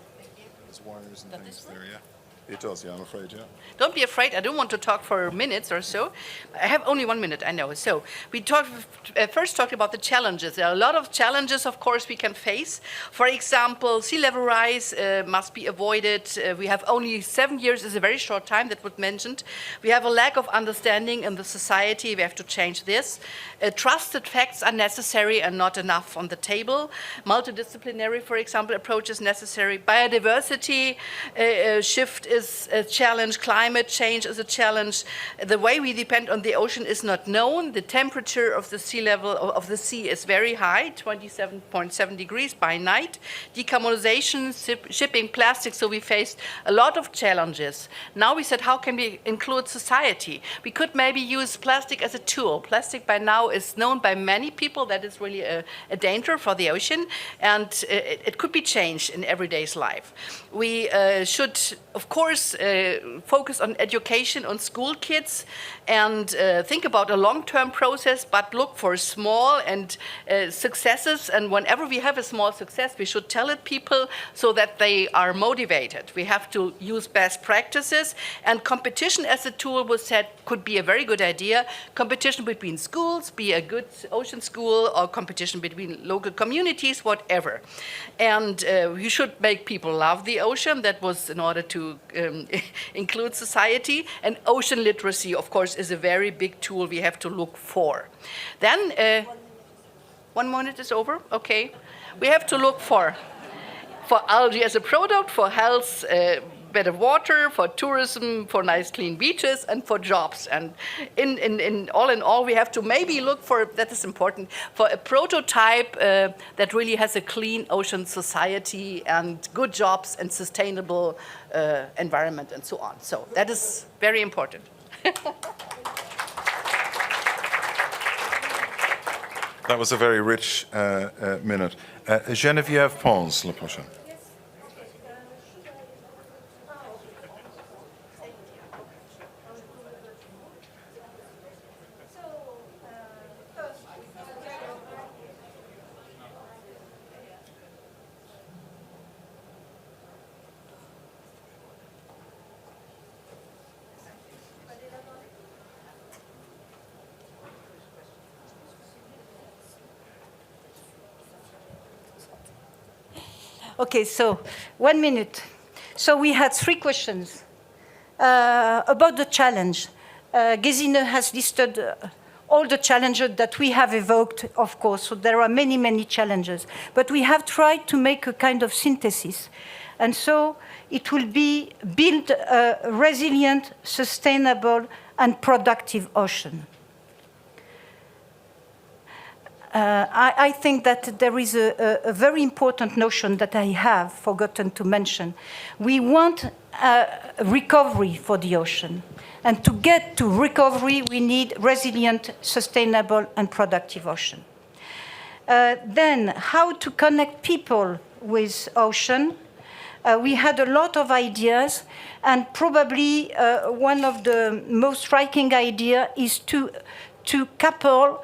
There's wires and things there, yeah. It does, yeah, I'm afraid, yeah. Don't be afraid. I don't want to talk for minutes or so. I have only 1 minute, I know. So we first talked about the challenges. There are a lot of challenges, of course, we can face. For example, sea level rise must be avoided. We have only 7 years is a very short time, that was mentioned. We have a lack of understanding in the society. We have to change this. Trusted facts are necessary and not enough on the table. Multidisciplinary, for example, approach is necessary. Biodiversity shift is a challenge, climate change is a challenge. The way we depend on the ocean is not known. The temperature of the sea level of the sea is very high, 27.7 degrees by night. Decarbonization, shipping plastic, so we faced a lot of challenges. Now we said, how can we include society? We could maybe use plastic as a tool. Plastic by now is known by many people that is really a danger for the ocean, and it could be changed in everyday's life. We should, of course, focus on education on school kids and think about a long-term process, but look for small and successes. And whenever we have a small success, we should tell it people so that they are motivated. We have to use best practices, and competition as a tool was said could be a very good idea. Competition between schools, be a good ocean school, or competition between local communities, whatever. And we should make people love the ocean. That was in order to include society. And ocean literacy, of course, is a very big tool we have to look for. Then, 1 minute is over, okay. We have to look for algae as a product, for health, better water, for tourism, for nice clean beaches, and for jobs. And in all, we have to maybe look for, that is important, for a prototype that really has a clean ocean society and good jobs and sustainable environment and so on. So that is very important. That was a very rich minute. Geneviève Pons, la prochaine. Okay, so 1 minute. So we had 3 questions about the challenge. Gesine has listed all the challenges that we have evoked, of course. So there are many, many challenges. But we have tried to make a kind of synthesis. And so it will be build a resilient, sustainable, and productive ocean. I think that there is a very important notion that I have forgotten to mention. We want recovery for the ocean. And to get to recovery, we need resilient, sustainable, and productive ocean. Then, how to connect people with ocean? We had a lot of ideas, and probably one of the most striking ideas is to couple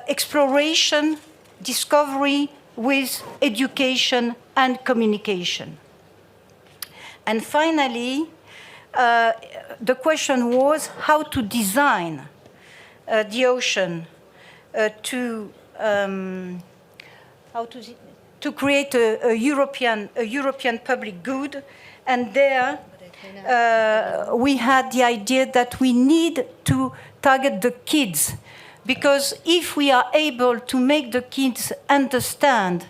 exploration, discovery with education and communication. And finally, the question was how to design the ocean to create a European public good. And there we had the idea that we need to target the kids. Because if we are able to make the kids understand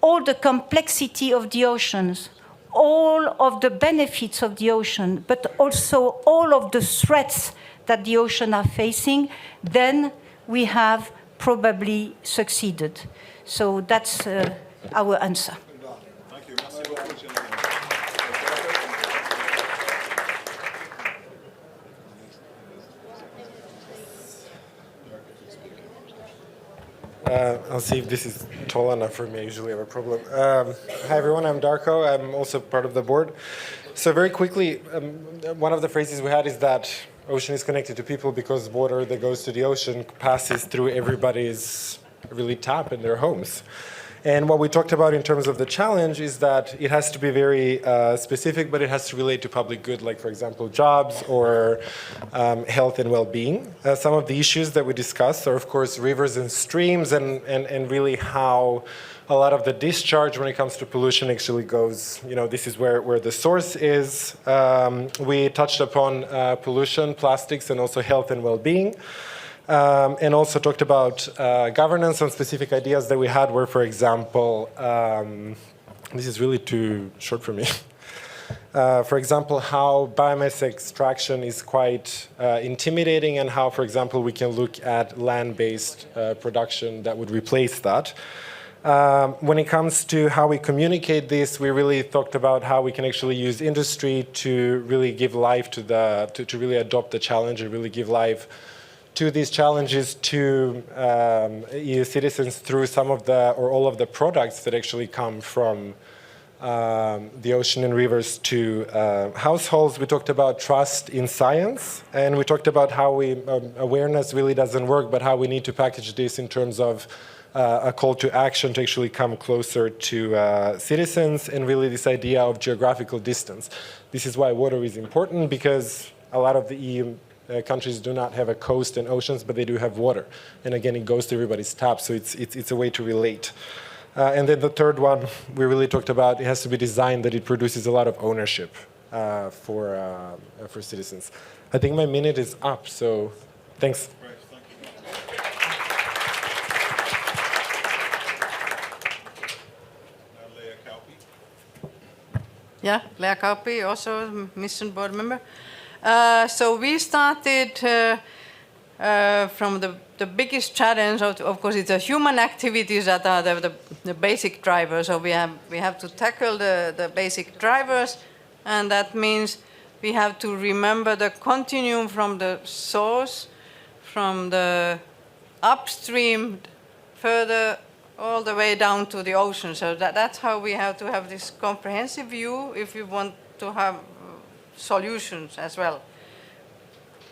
all the complexity of the oceans, all of the benefits of the ocean, but also all of the threats that the ocean are facing, then we have probably succeeded. So that's our answer. Thank you. I'll see if this is tall enough for me. I usually have a problem. Hi, everyone. I'm Darko. I'm also part of the board. So very quickly, one of the phrases we had is that ocean is connected to people because water that goes to the ocean passes through everybody's really tap in their homes. And what we talked about in terms of the challenge is that it has to be very specific, but it has to relate to public good, like, for example, jobs or health and well-being. Some of the issues that we discussed are, of course, rivers and streams and really how a lot of the discharge when it comes to pollution actually goes, this is where the source is. We touched upon pollution, plastics, and also health and well-being. And also talked about governance. Some specific ideas that we had were, for example, this is really too short for me. For example, how biomass extraction is quite intimidating, and how, for example, we can look at land-based production that would replace that. When it comes to how we communicate this, we really talked about how we can actually use industry to really give life to to really adopt the challenge and really give life to these challenges to EU citizens through some of the, or all of the products that actually come from the ocean and rivers to households. We talked about trust in science, and we talked about how awareness really doesn't work, but how we need to package this in terms of a call to action to actually come closer to citizens, and really this idea of geographical distance. This is why water is important, because a lot of the EU countries do not have a coast and oceans, but they do have water. And again, it goes to everybody's tap, so it's a way to relate. And then the third one, we really talked about, it has to be designed that it produces a lot of ownership for citizens. I think my minute is up, so thanks. Yeah, Lea Kauppi, also mission board member. So we started from the biggest challenge. Of course, it's the human activities that are the basic drivers. So we have to tackle the basic drivers, and that means we have to remember the continuum from the source, from the upstream, further all the way down to the ocean. So that's how we have to have this comprehensive view if we want to have solutions as well.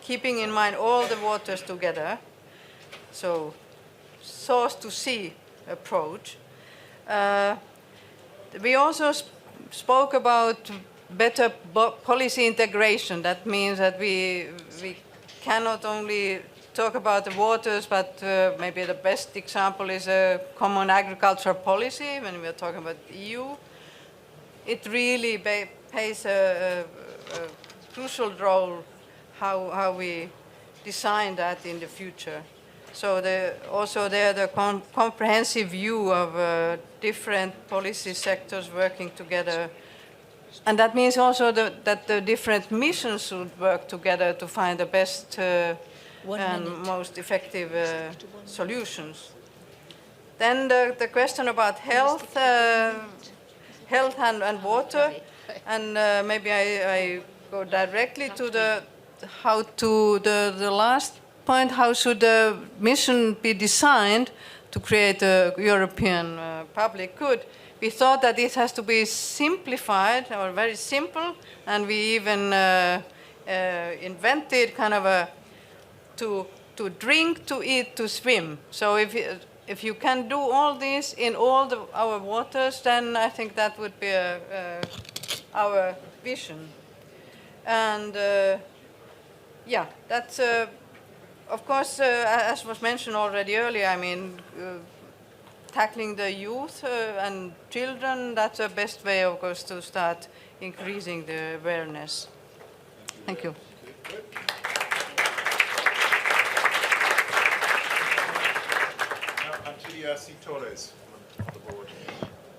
Keeping in mind all the waters together, so source to sea approach. We also spoke about better policy integration. That means that we cannot only talk about the waters, but maybe the best example is a common agricultural policy. When we are talking about EU, it really plays a crucial role how we design that in the future. So also there the comprehensive view of different policy sectors working together. And that means also that the different missions should work together to find the best and most effective solutions. Then the question about health and water, and maybe I go directly to the last point. How should the mission be designed to create a European public good? We thought that it has to be simplified or very simple, and we even invented kind of a to drink, to eat, to swim. So if you can do all this in all our waters, then I think that would be our vision. And yeah, that's of course, as was mentioned already earlier. I mean, tackling the youth and children. That's the best way, of course, to start increasing the awareness. Thank you.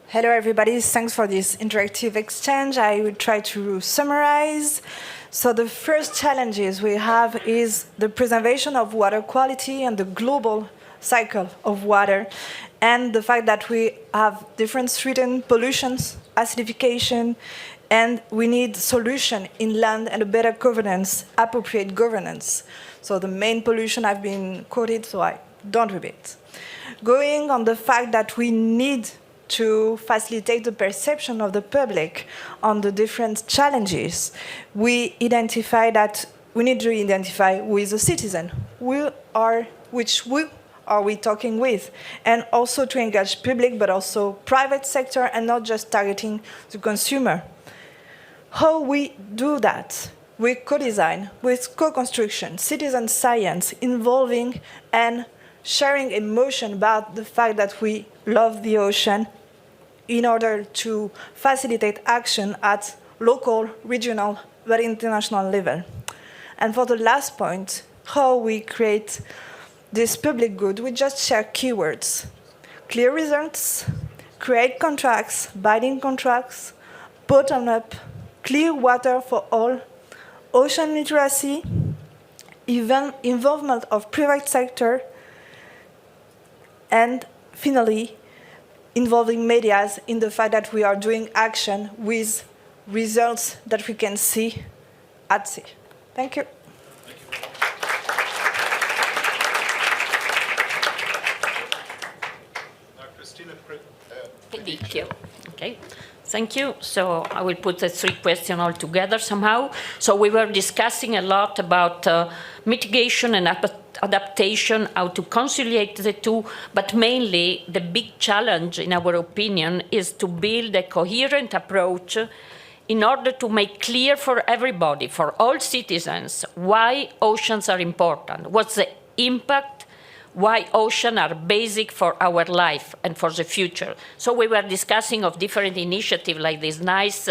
Hello, everybody. Thanks for this interactive exchange. I will try to summarize. So the first challenges we have is the preservation of water quality and the global cycle of water, and the fact that we have different threatened pollutions, acidification, and we need solution in land and a better governance, appropriate governance. So the main pollution have been quoted, so I don't repeat. Going on the fact that we need to facilitate the perception of the public on the different challenges, we identify that we need to identify who is a citizen, which are we talking with, and also to engage public but also private sector and not just targeting the consumer. How we do that? With co-design, with co-construction, citizen science involving and sharing emotion about the fact that we love the ocean in order to facilitate action at local, regional, but international level. And for the last point, how we create this public good, we just share keywords. Clear results, create contracts, binding contracts, bottom-up clear water for all, ocean literacy, even involvement of private sector, and finally, involving medias in the fact that we are doing action with results that we can see at sea. Thank you. Okay, thank you. So I will put the three questions all together somehow. So we were discussing a lot about mitigation and adaptation, how to conciliate the two, but mainly the big challenge, in our opinion, is to build a coherent approach in order to make clear for everybody, for all citizens, why oceans are important, what's the impact, why oceans are basic for our life and for the future. So we were discussing of different initiatives, like this nice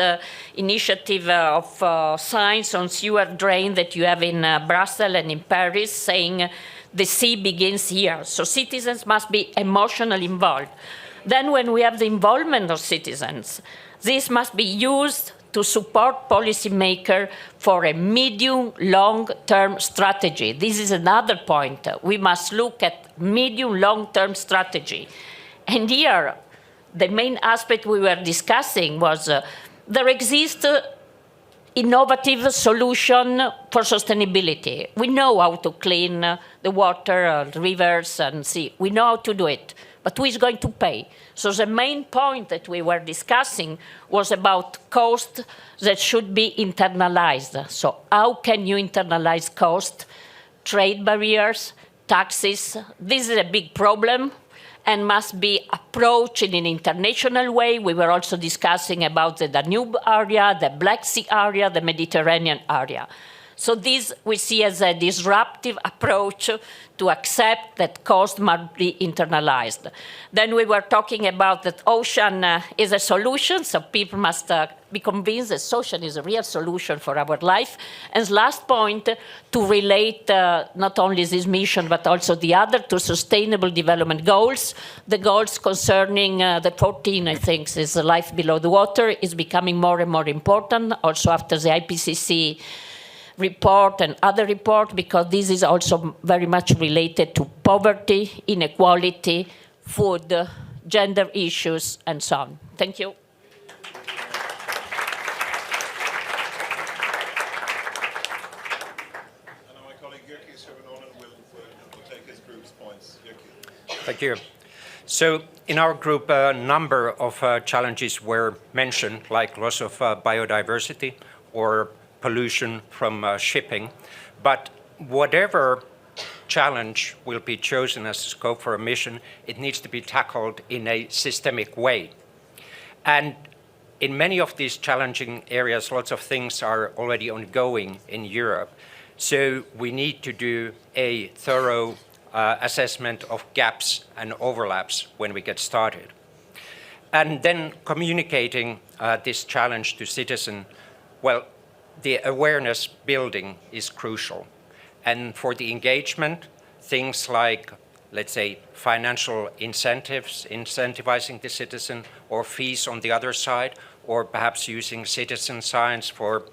initiative of science on sewer drain that you have in Brussels and in Paris, saying the sea begins here. So citizens must be emotionally involved. Then when we have the involvement of citizens, this must be used to support policymakers for a medium, long-term strategy. This is another point. We must look at medium, long-term strategy. And here, the main aspect we were discussing was there exists innovative solution for sustainability. We know how to clean the water, rivers, and sea. We know how to do it. But who is going to pay? So the main point that we were discussing was about cost that should be internalized. So how can you internalize cost, trade barriers, taxes? This is a big problem and must be approached in an international way. We were also discussing about the Danube area, the Black Sea area, the Mediterranean area. So this we see as a disruptive approach to accept that cost must be internalized. Then we were talking about that ocean is a solution, so people must be convinced that ocean is a real solution for our life. And last point, to relate not only this mission, but also the other to sustainable development goals. The goals concerning the 14, I think, is the life below the water, is becoming more and more important, also after the IPCC report and other report, because this is also very much related to poverty, inequality, food, gender issues, and so on. Thank you. And now my colleague Jyrki Suvenonen will take his group's points. Jyrki. Thank you. So in our group, a number of challenges were mentioned, like loss of biodiversity or pollution from shipping. But whatever challenge will be chosen as a scope for a mission, it needs to be tackled in a systemic way. And in many of these challenging areas, lots of things are already ongoing in Europe. So we need to do a thorough assessment of gaps and overlaps when we get started. And then communicating this challenge to citizens, well, the awareness building is crucial. And for the engagement, things like, let's say, financial incentives, incentivizing the citizen, or fees on the other side, or perhaps using citizen science for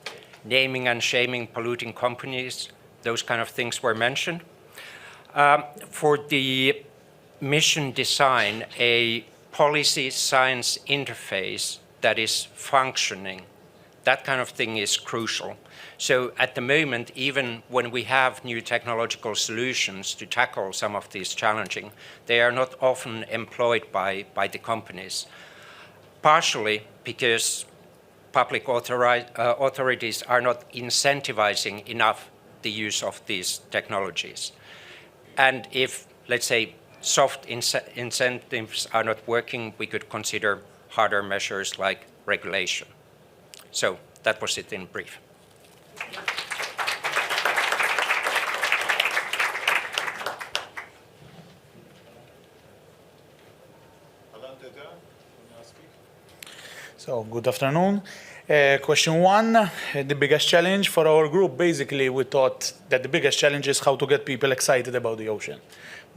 naming and shaming polluting companies, those kind of things were mentioned. For the mission design, a policy science interface that is functioning, that kind of thing is crucial. So at the moment, even when we have new technological solutions to tackle some of these challenging, they are not often employed by the companies. Partially because public authorities are not incentivizing enough the use of these technologies. And if, let's say, soft incentives are not working, we could consider harder measures like regulation. So that was it in brief. So good afternoon. Question one, the biggest challenge for our group, basically we thought that the biggest challenge is how to get people excited about the ocean.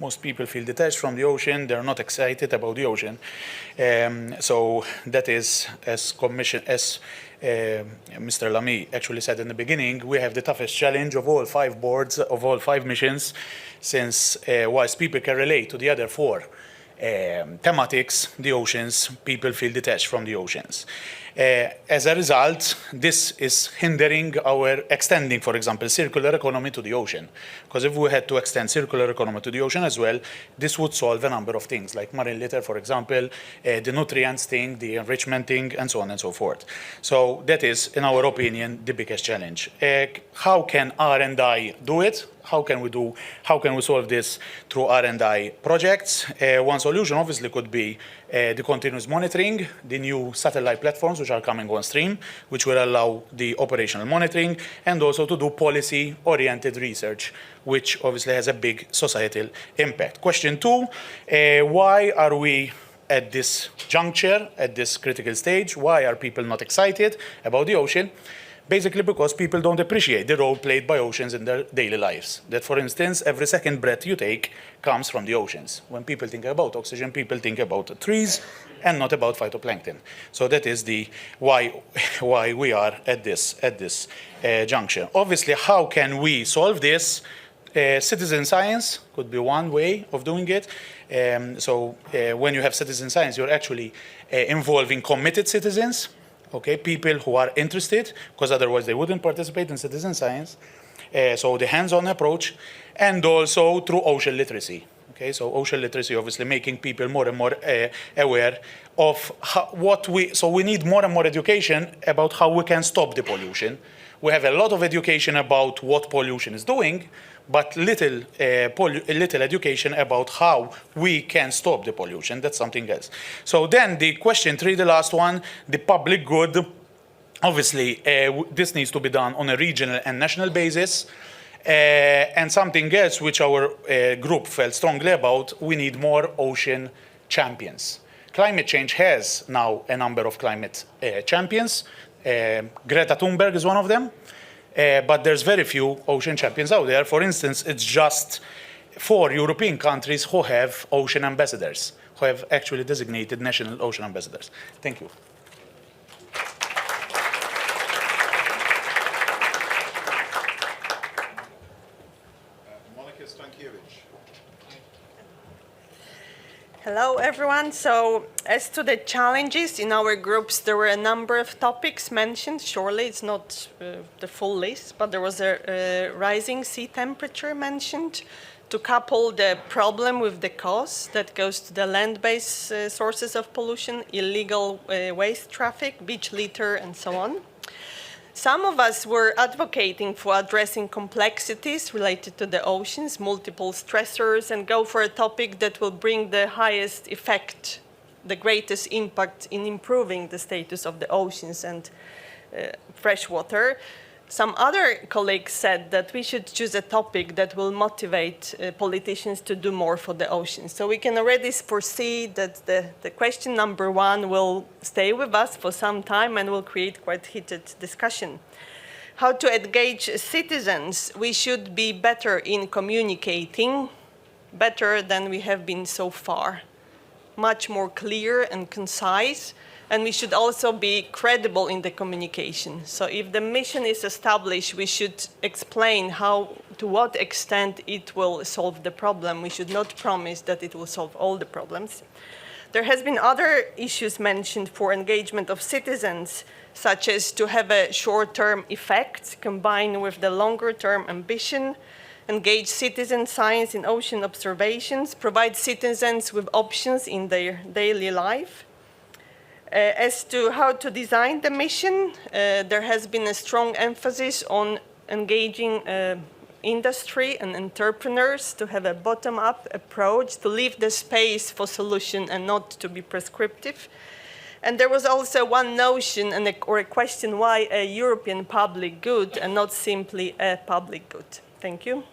Most people feel detached from the ocean. They're not excited about the ocean. So that is, as Mr. Lamy actually said in the beginning, we have the toughest challenge of all 5 boards, of all 5 missions, since whilst people can relate to the other 4 thematics, the oceans, people feel detached from the oceans. As a result, this is hindering our extending, for example, circular economy to the ocean. Because if we had to extend circular economy to the ocean as well, this would solve a number of things, like marine litter, for example, the nutrients thing, the enrichment thing, and so on and so forth. So that is, in our opinion, the biggest challenge. How can R&I do it? How can we solve this through R&I projects? One solution obviously could be the continuous monitoring, the new satellite platforms which are coming on stream, which will allow the operational monitoring, and also to do policy-oriented research, which obviously has a big societal impact. Question 2, why are we at this juncture, at this critical stage? Why are people not excited about the ocean? Basically because people don't appreciate the role played by oceans in their daily lives. That, for instance, every second breath you take comes from the oceans. When people think about oxygen, people think about trees and not about phytoplankton. So that is the why we are at this juncture. Obviously, how can we solve this? Citizen science could be one way of doing it. When you have citizen science, you're actually involving committed citizens. Okay, people who are interested, because otherwise they wouldn't participate in citizen science. So the hands-on approach, and also through ocean literacy. Okay, so ocean literacy, obviously making people more and more aware of so we need more and more education about how we can stop the pollution. We have a lot of education about what pollution is doing, but little education about how we can stop the pollution. That's something else. So then the question 3, the last one, the public good. Obviously, this needs to be done on a regional and national basis. And something else which our group felt strongly about, we need more ocean champions. Climate change has now a number of climate champions. Greta Thunberg is one of them. But there's very few ocean champions out there. For instance, it's just 4 European countries who have ocean ambassadors, who have actually designated national ocean ambassadors. Thank you. Hello, everyone. So as to the challenges in our groups, there were a number of topics mentioned. Surely it's not the full list, but there was a rising sea temperature mentioned to couple the problem with the cause that goes to the land-based sources of pollution, illegal waste traffic, beach litter, and so on. Some of us were advocating for addressing complexities related to the oceans, multiple stressors, and go for a topic that will bring the highest effect, the greatest impact in improving the status of the oceans and freshwater. Some other colleagues said that we should choose a topic that will motivate politicians to do more for the oceans. So we can already foresee that the question number 1 will stay with us for some time and will create quite heated discussion. How to engage citizens? We should be better in communicating, better than we have been so far. Much more clear and concise. And we should also be credible in the communication. So if the mission is established, we should explain to what extent it will solve the problem. We should not promise that it will solve all the problems. There has been other issues mentioned for engagement of citizens, such as to have a short-term effect combined with the longer-term ambition, engage citizen science in ocean observations, provide citizens with options in their daily life. As to how to design the mission, there has been a strong emphasis on engaging industry and entrepreneurs to have a bottom-up approach, to leave the space for solution and not to be prescriptive. And there was also one notion or a question, why a European public good and not simply a public good? Thank you.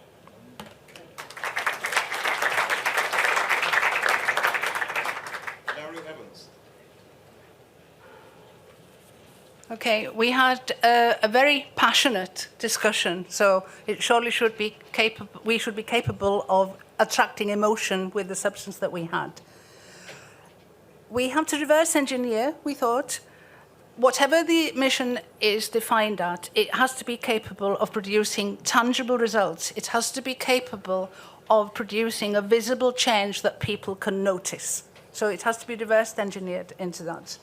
Okay, we had a very passionate discussion, so it surely should be capable. We should be capable of attracting emotion with the substance that we had. We have to reverse engineer, we thought. Whatever the mission is defined at, it has to be capable of producing tangible results. It has to be capable of producing a visible change that people can notice. So it has to be reverse engineered into that.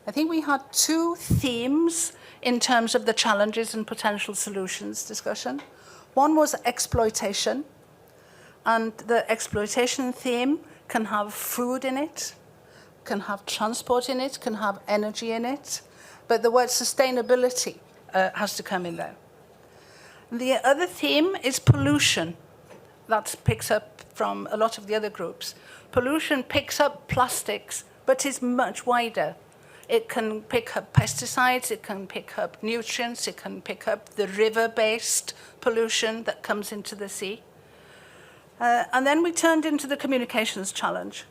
I think we had two themes in terms of the challenges and potential solutions discussion. One was exploitation, and the exploitation theme can have food in it, can have transport in it, can have energy in it, but the word sustainability has to come in there. The other theme is pollution. That picks up from a lot of the other groups. Pollution picks up plastics, but is much wider. It can pick up pesticides, it can pick up nutrients, it can pick up the river-based pollution that comes into the sea. And then we turned into the communications challenge.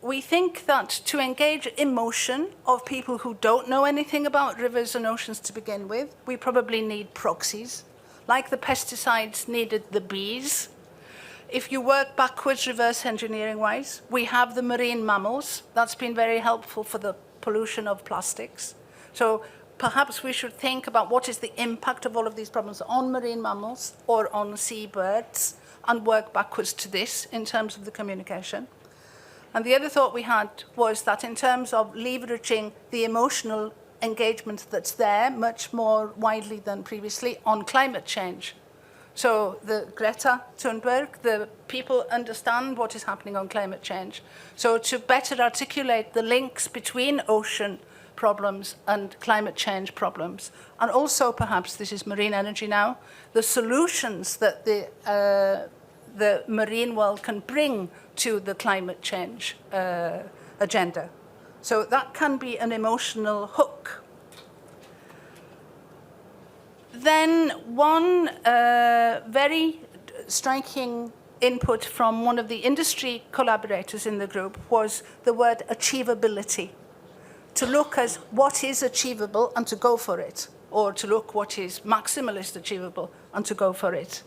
We think that to engage emotion of people who don't know anything about rivers and oceans to begin with, we probably need proxies. Like the pesticides needed the bees. If you work backwards, reverse engineering-wise, we have the marine mammals. That's been very helpful for the pollution of plastics. So perhaps we should think about what is the impact of all of these problems on marine mammals or on seabirds and work backwards to this in terms of the communication. And the other thought we had was that in terms of leveraging the emotional engagement that's there much more widely than previously on climate change. So the Greta Thunberg, the people understand what is happening on climate change. So to better articulate the links between ocean problems and climate change problems, and also perhaps, this is marine energy now, the solutions that the marine world can bring to the climate change agenda. So that can be an emotional hook. Then one very striking input from one of the industry collaborators in the group was the word achievability. To look at what is achievable and to go for it, or to look what is maximalist achievable and to go for it.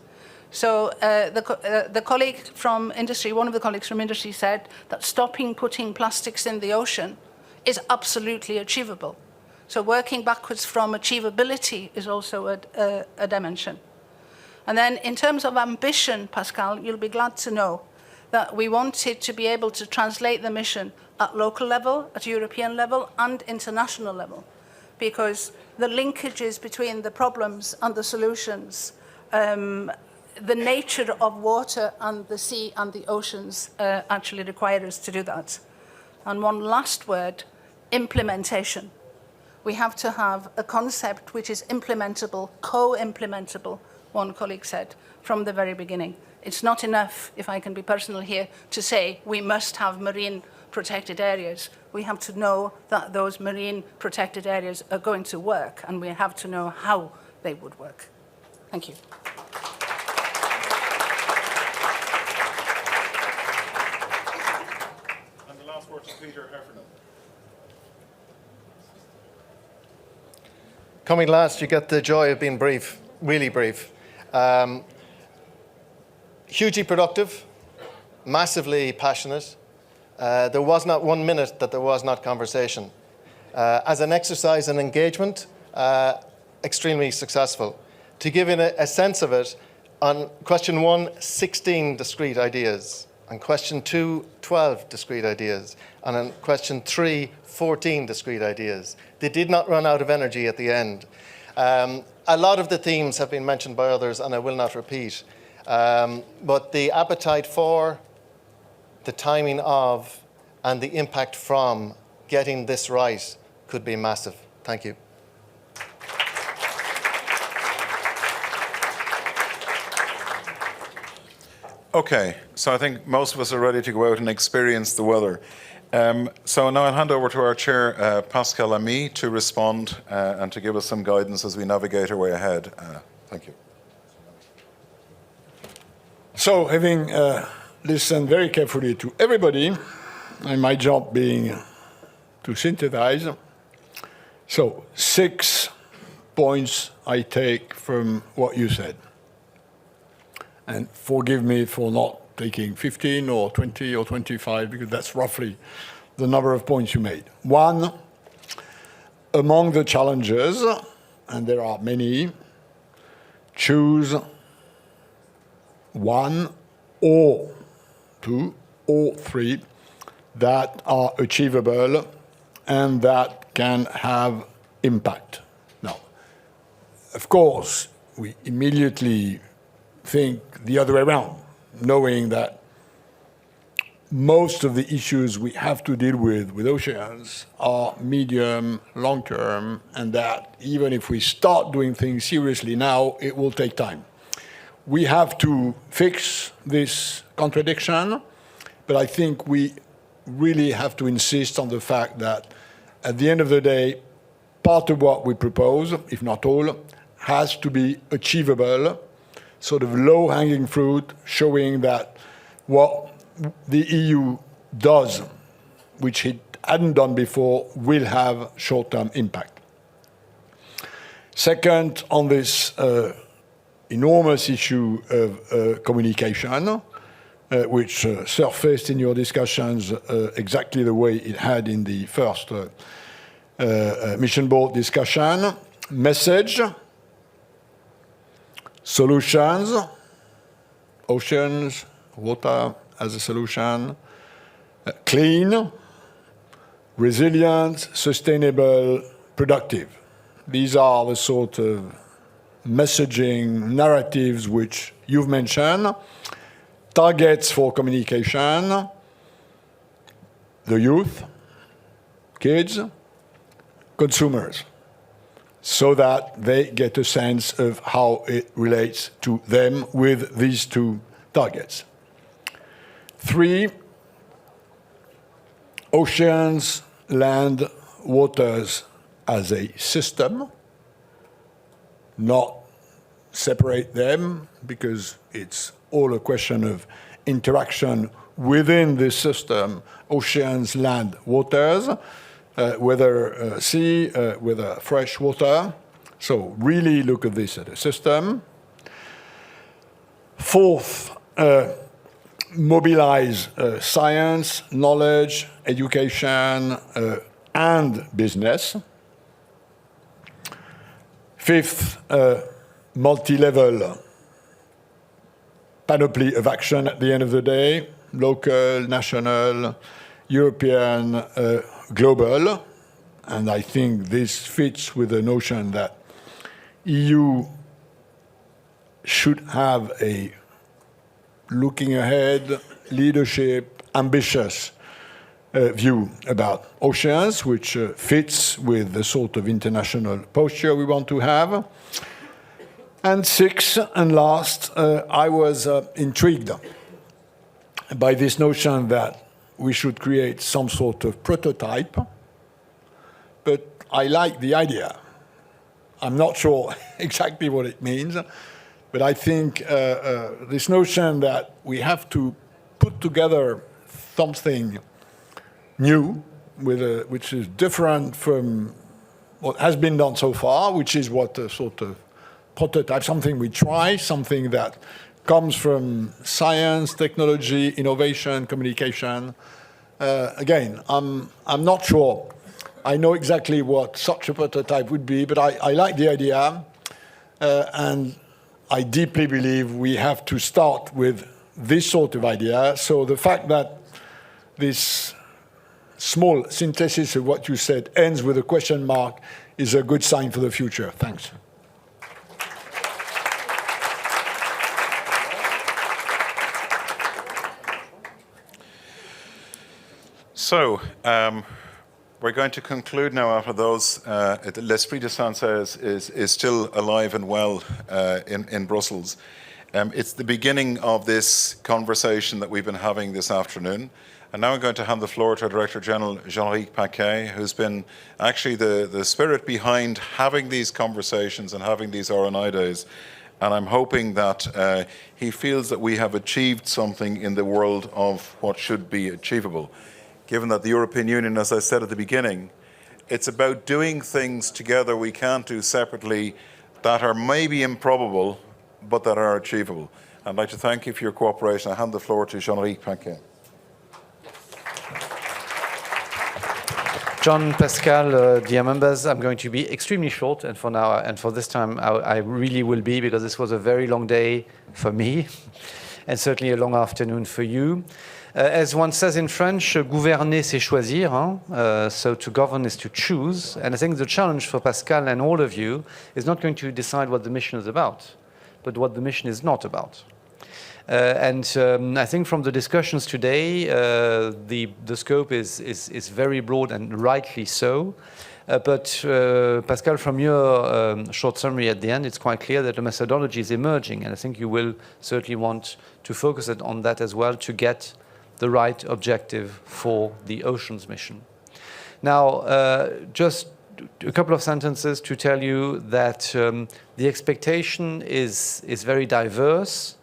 So the colleague from industry, one of the colleagues from industry said that stopping putting plastics in the ocean is absolutely achievable. So working backwards from achievability is also a dimension. And then in terms of ambition, Pascal, you'll be glad to know that we wanted to be able to translate the mission at local level, at European level, and international level, because the linkages between the problems and the solutions, the nature of water and the sea and the oceans actually require us to do that. And one last word, implementation. We have to have a concept which is implementable, co-implementable, one colleague said, from the very beginning. It's not enough, if I can be personal here, to say we must have marine protected areas. We have to know that those marine protected areas are going to work, and we have to know how they would work. Thank you. And the last word to Peter Heffernan. Coming last, you get the joy of being brief, really brief. Hugely productive, massively passionate. There was not 1 minute that there was not conversation. As an exercise in engagement, extremely successful. To give you a sense of it, on question 1, 16 discrete ideas. On question 2, 12 discrete ideas. And on question 3, 14 discrete ideas. They did not run out of energy at the end. A lot of the themes have been mentioned by others, and I will not repeat. But the appetite for, the timing of, and the impact from getting this right could be massive. Thank you. Okay, so I think most of us are ready to go out and experience the weather. So now I'll hand over to our chair, Pascal Ami, to respond and to give us some guidance as we navigate our way ahead. Thank you. So, having listened very carefully to everybody, and my job being to synthesize, So 6 points I take from what you said. And forgive me for not taking 15 or 20 or 25, because that's roughly the number of points you made. One, among the challenges, and there are many, choose one or two or three that are achievable and that can have impact. Now, of course, we immediately think the other way around, knowing that most of the issues we have to deal with oceans are medium, long-term, and that even if we start doing things seriously now, it will take time. We have to fix this contradiction, but I think we really have to insist on the fact that at the end of the day, part of what we propose, if not all, has to be achievable, sort of low-hanging fruit, showing that what the EU does, which it hadn't done before, will have short-term impact. Second, on this enormous issue of communication, which surfaced in your discussions exactly the way it had in the first mission board discussion. Message, solutions, oceans, water as a solution, clean, resilient, sustainable, productive. These are the sort of messaging narratives which you've mentioned. Targets for communication, the youth, kids, consumers, so that they get a sense of how it relates to them with these two targets. 3, oceans, land, waters as a system, not separate them, because it's all a question of interaction within this system, oceans, land, waters, whether sea, whether fresh water. So really look at this as a system. 4th, mobilize science, knowledge, education, and business. 5th, multi-level panoply of action at the end of the day, local, national, European, global. And I think this fits with the notion that EU should have a looking ahead, leadership, ambitious view about oceans, which fits with the sort of international posture we want to have. And 6, and last, I was intrigued by this notion that we should create some sort of prototype, but I like the idea. I'm not sure exactly what it means, but I think this notion that we have to put together something new, which is different from what has been done so far, which is what a sort of prototype, something we try, something that comes from science, technology, innovation, communication. Again, I'm not sure I know exactly what such a prototype would be, but I like the idea, and I deeply believe we have to start with this sort of idea. So the fact that this small synthesis of what you said ends with a question mark is a good sign for the future. Thanks. So, we're going to conclude now after those. L'Esprit de Sancerre is still alive and well in Brussels. It's the beginning of this conversation that we've been having this afternoon. And now I'm going to hand the floor to our Director General, Jean-Ric Paquet, who's been actually the spirit behind having these conversations and having these R&I days. And I'm hoping that he feels that we have achieved something in the world of what should be achievable. Given that the European Union, as I said at the beginning, It's about doing things together we can't do separately that are maybe improbable, but that are achievable. I'd like to thank you for your cooperation. I hand the floor to Jean-Marie Paquin. John, Pascal, dear members, I'm going to be extremely short, and for now, and for this time, I really will be, because this was a very long day for me, and certainly a long afternoon for you. As one says in French, gouverner, c'est choisir. So to govern is to choose. And I think the challenge for Pascal and all of you is not going to decide what the mission is about, but what the mission is not about. I think from the discussions today, the scope is very broad, and rightly so. Pascal, from your short summary at the end, it's quite clear that the methodology is emerging, and I think you will certainly want to focus on that as well to get the right objective for the oceans mission. Now, just a couple of sentences to tell you that the expectation is very diverse.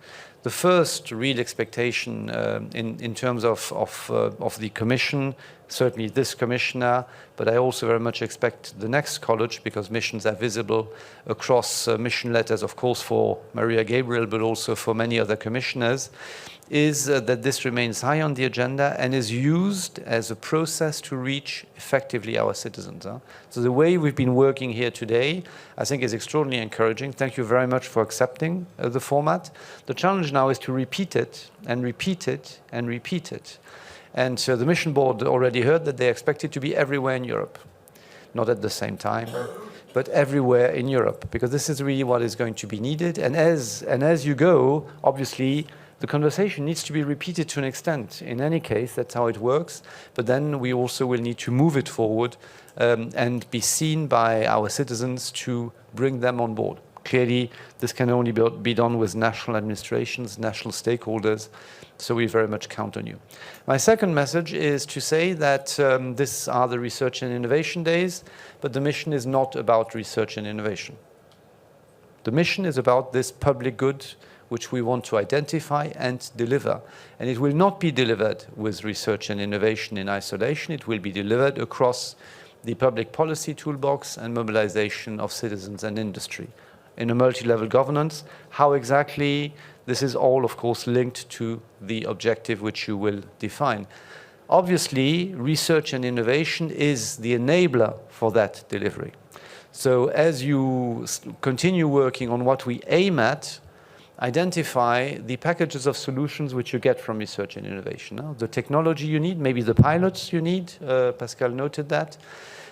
The first real expectation in terms of the Commission, certainly this Commissioner, but I also very much expect the next college, because missions are visible across mission letters, of course, for Maria Gabriel, but also for many other commissioners, is that this remains high on the agenda and is used as a process to reach effectively our citizens. So the way we've been working here today, I think, is extraordinarily encouraging. Thank you very much for accepting the format. The challenge now is to repeat it and repeat it and repeat it. And so the mission board already heard that they expect it to be everywhere in Europe, not at the same time, but everywhere in Europe, because this is really what is going to be needed. And as you go, obviously, the conversation needs to be repeated to an extent. In any case, that's how it works. But then we also will need to move it forward and be seen by our citizens to bring them on board. Clearly, this can only be done with national administrations, national stakeholders. So we very much count on you. My second message is to say that these are the Research and Innovation Days, but the mission is not about research and innovation. The mission is about this public good which we want to identify and deliver. And it will not be delivered with research and innovation in isolation. It will be delivered across the public policy toolbox and mobilization of citizens and industry in a multi-level governance. How exactly? This is all, of course, linked to the objective which you will define. Obviously, research and innovation is the enabler for that delivery. So as you continue working on what we aim at, identify the packages of solutions which you get from research and innovation. The technology you need, maybe the pilots you need, Pascal noted that,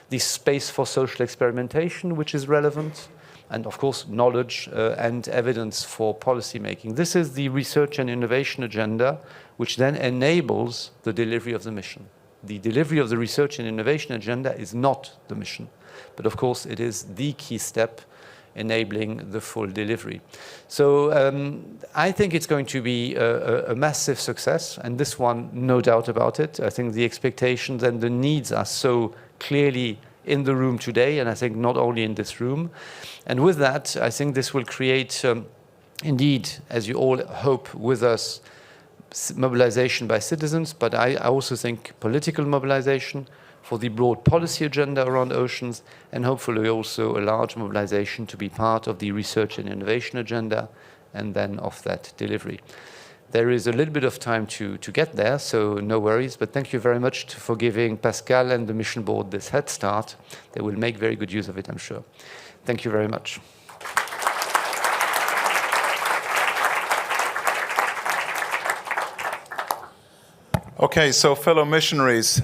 the space for social experimentation which is relevant, and of course knowledge and evidence for policy making. This is the research and innovation agenda which then enables the delivery of the mission. The delivery of the research and innovation agenda is not the mission, but of course it is the key step enabling the full delivery. So I think it's going to be a massive success, and this one, no doubt about it. I think the expectations and the needs are so clearly in the room today, and I think not only in this room. And with that, I think this will create, indeed, as you all hope with us, mobilization by citizens, but I also think political mobilization for the broad policy agenda around oceans, and hopefully also a large mobilization to be part of the research and innovation agenda, and then of that delivery. There is a little bit of time to get there, so no worries, but thank you very much for giving Pascal and the mission board this head start. They will make very good use of it, I'm sure. Thank you very much. Okay, so fellow missionaries,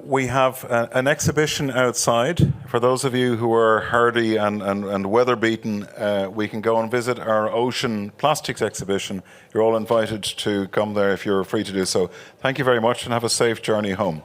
we have an exhibition outside. For those of you who are hardy and weather-beaten, we can go and visit our ocean plastics exhibition. You're all invited to come there if you're free to do so. Thank you very much and have a safe journey home.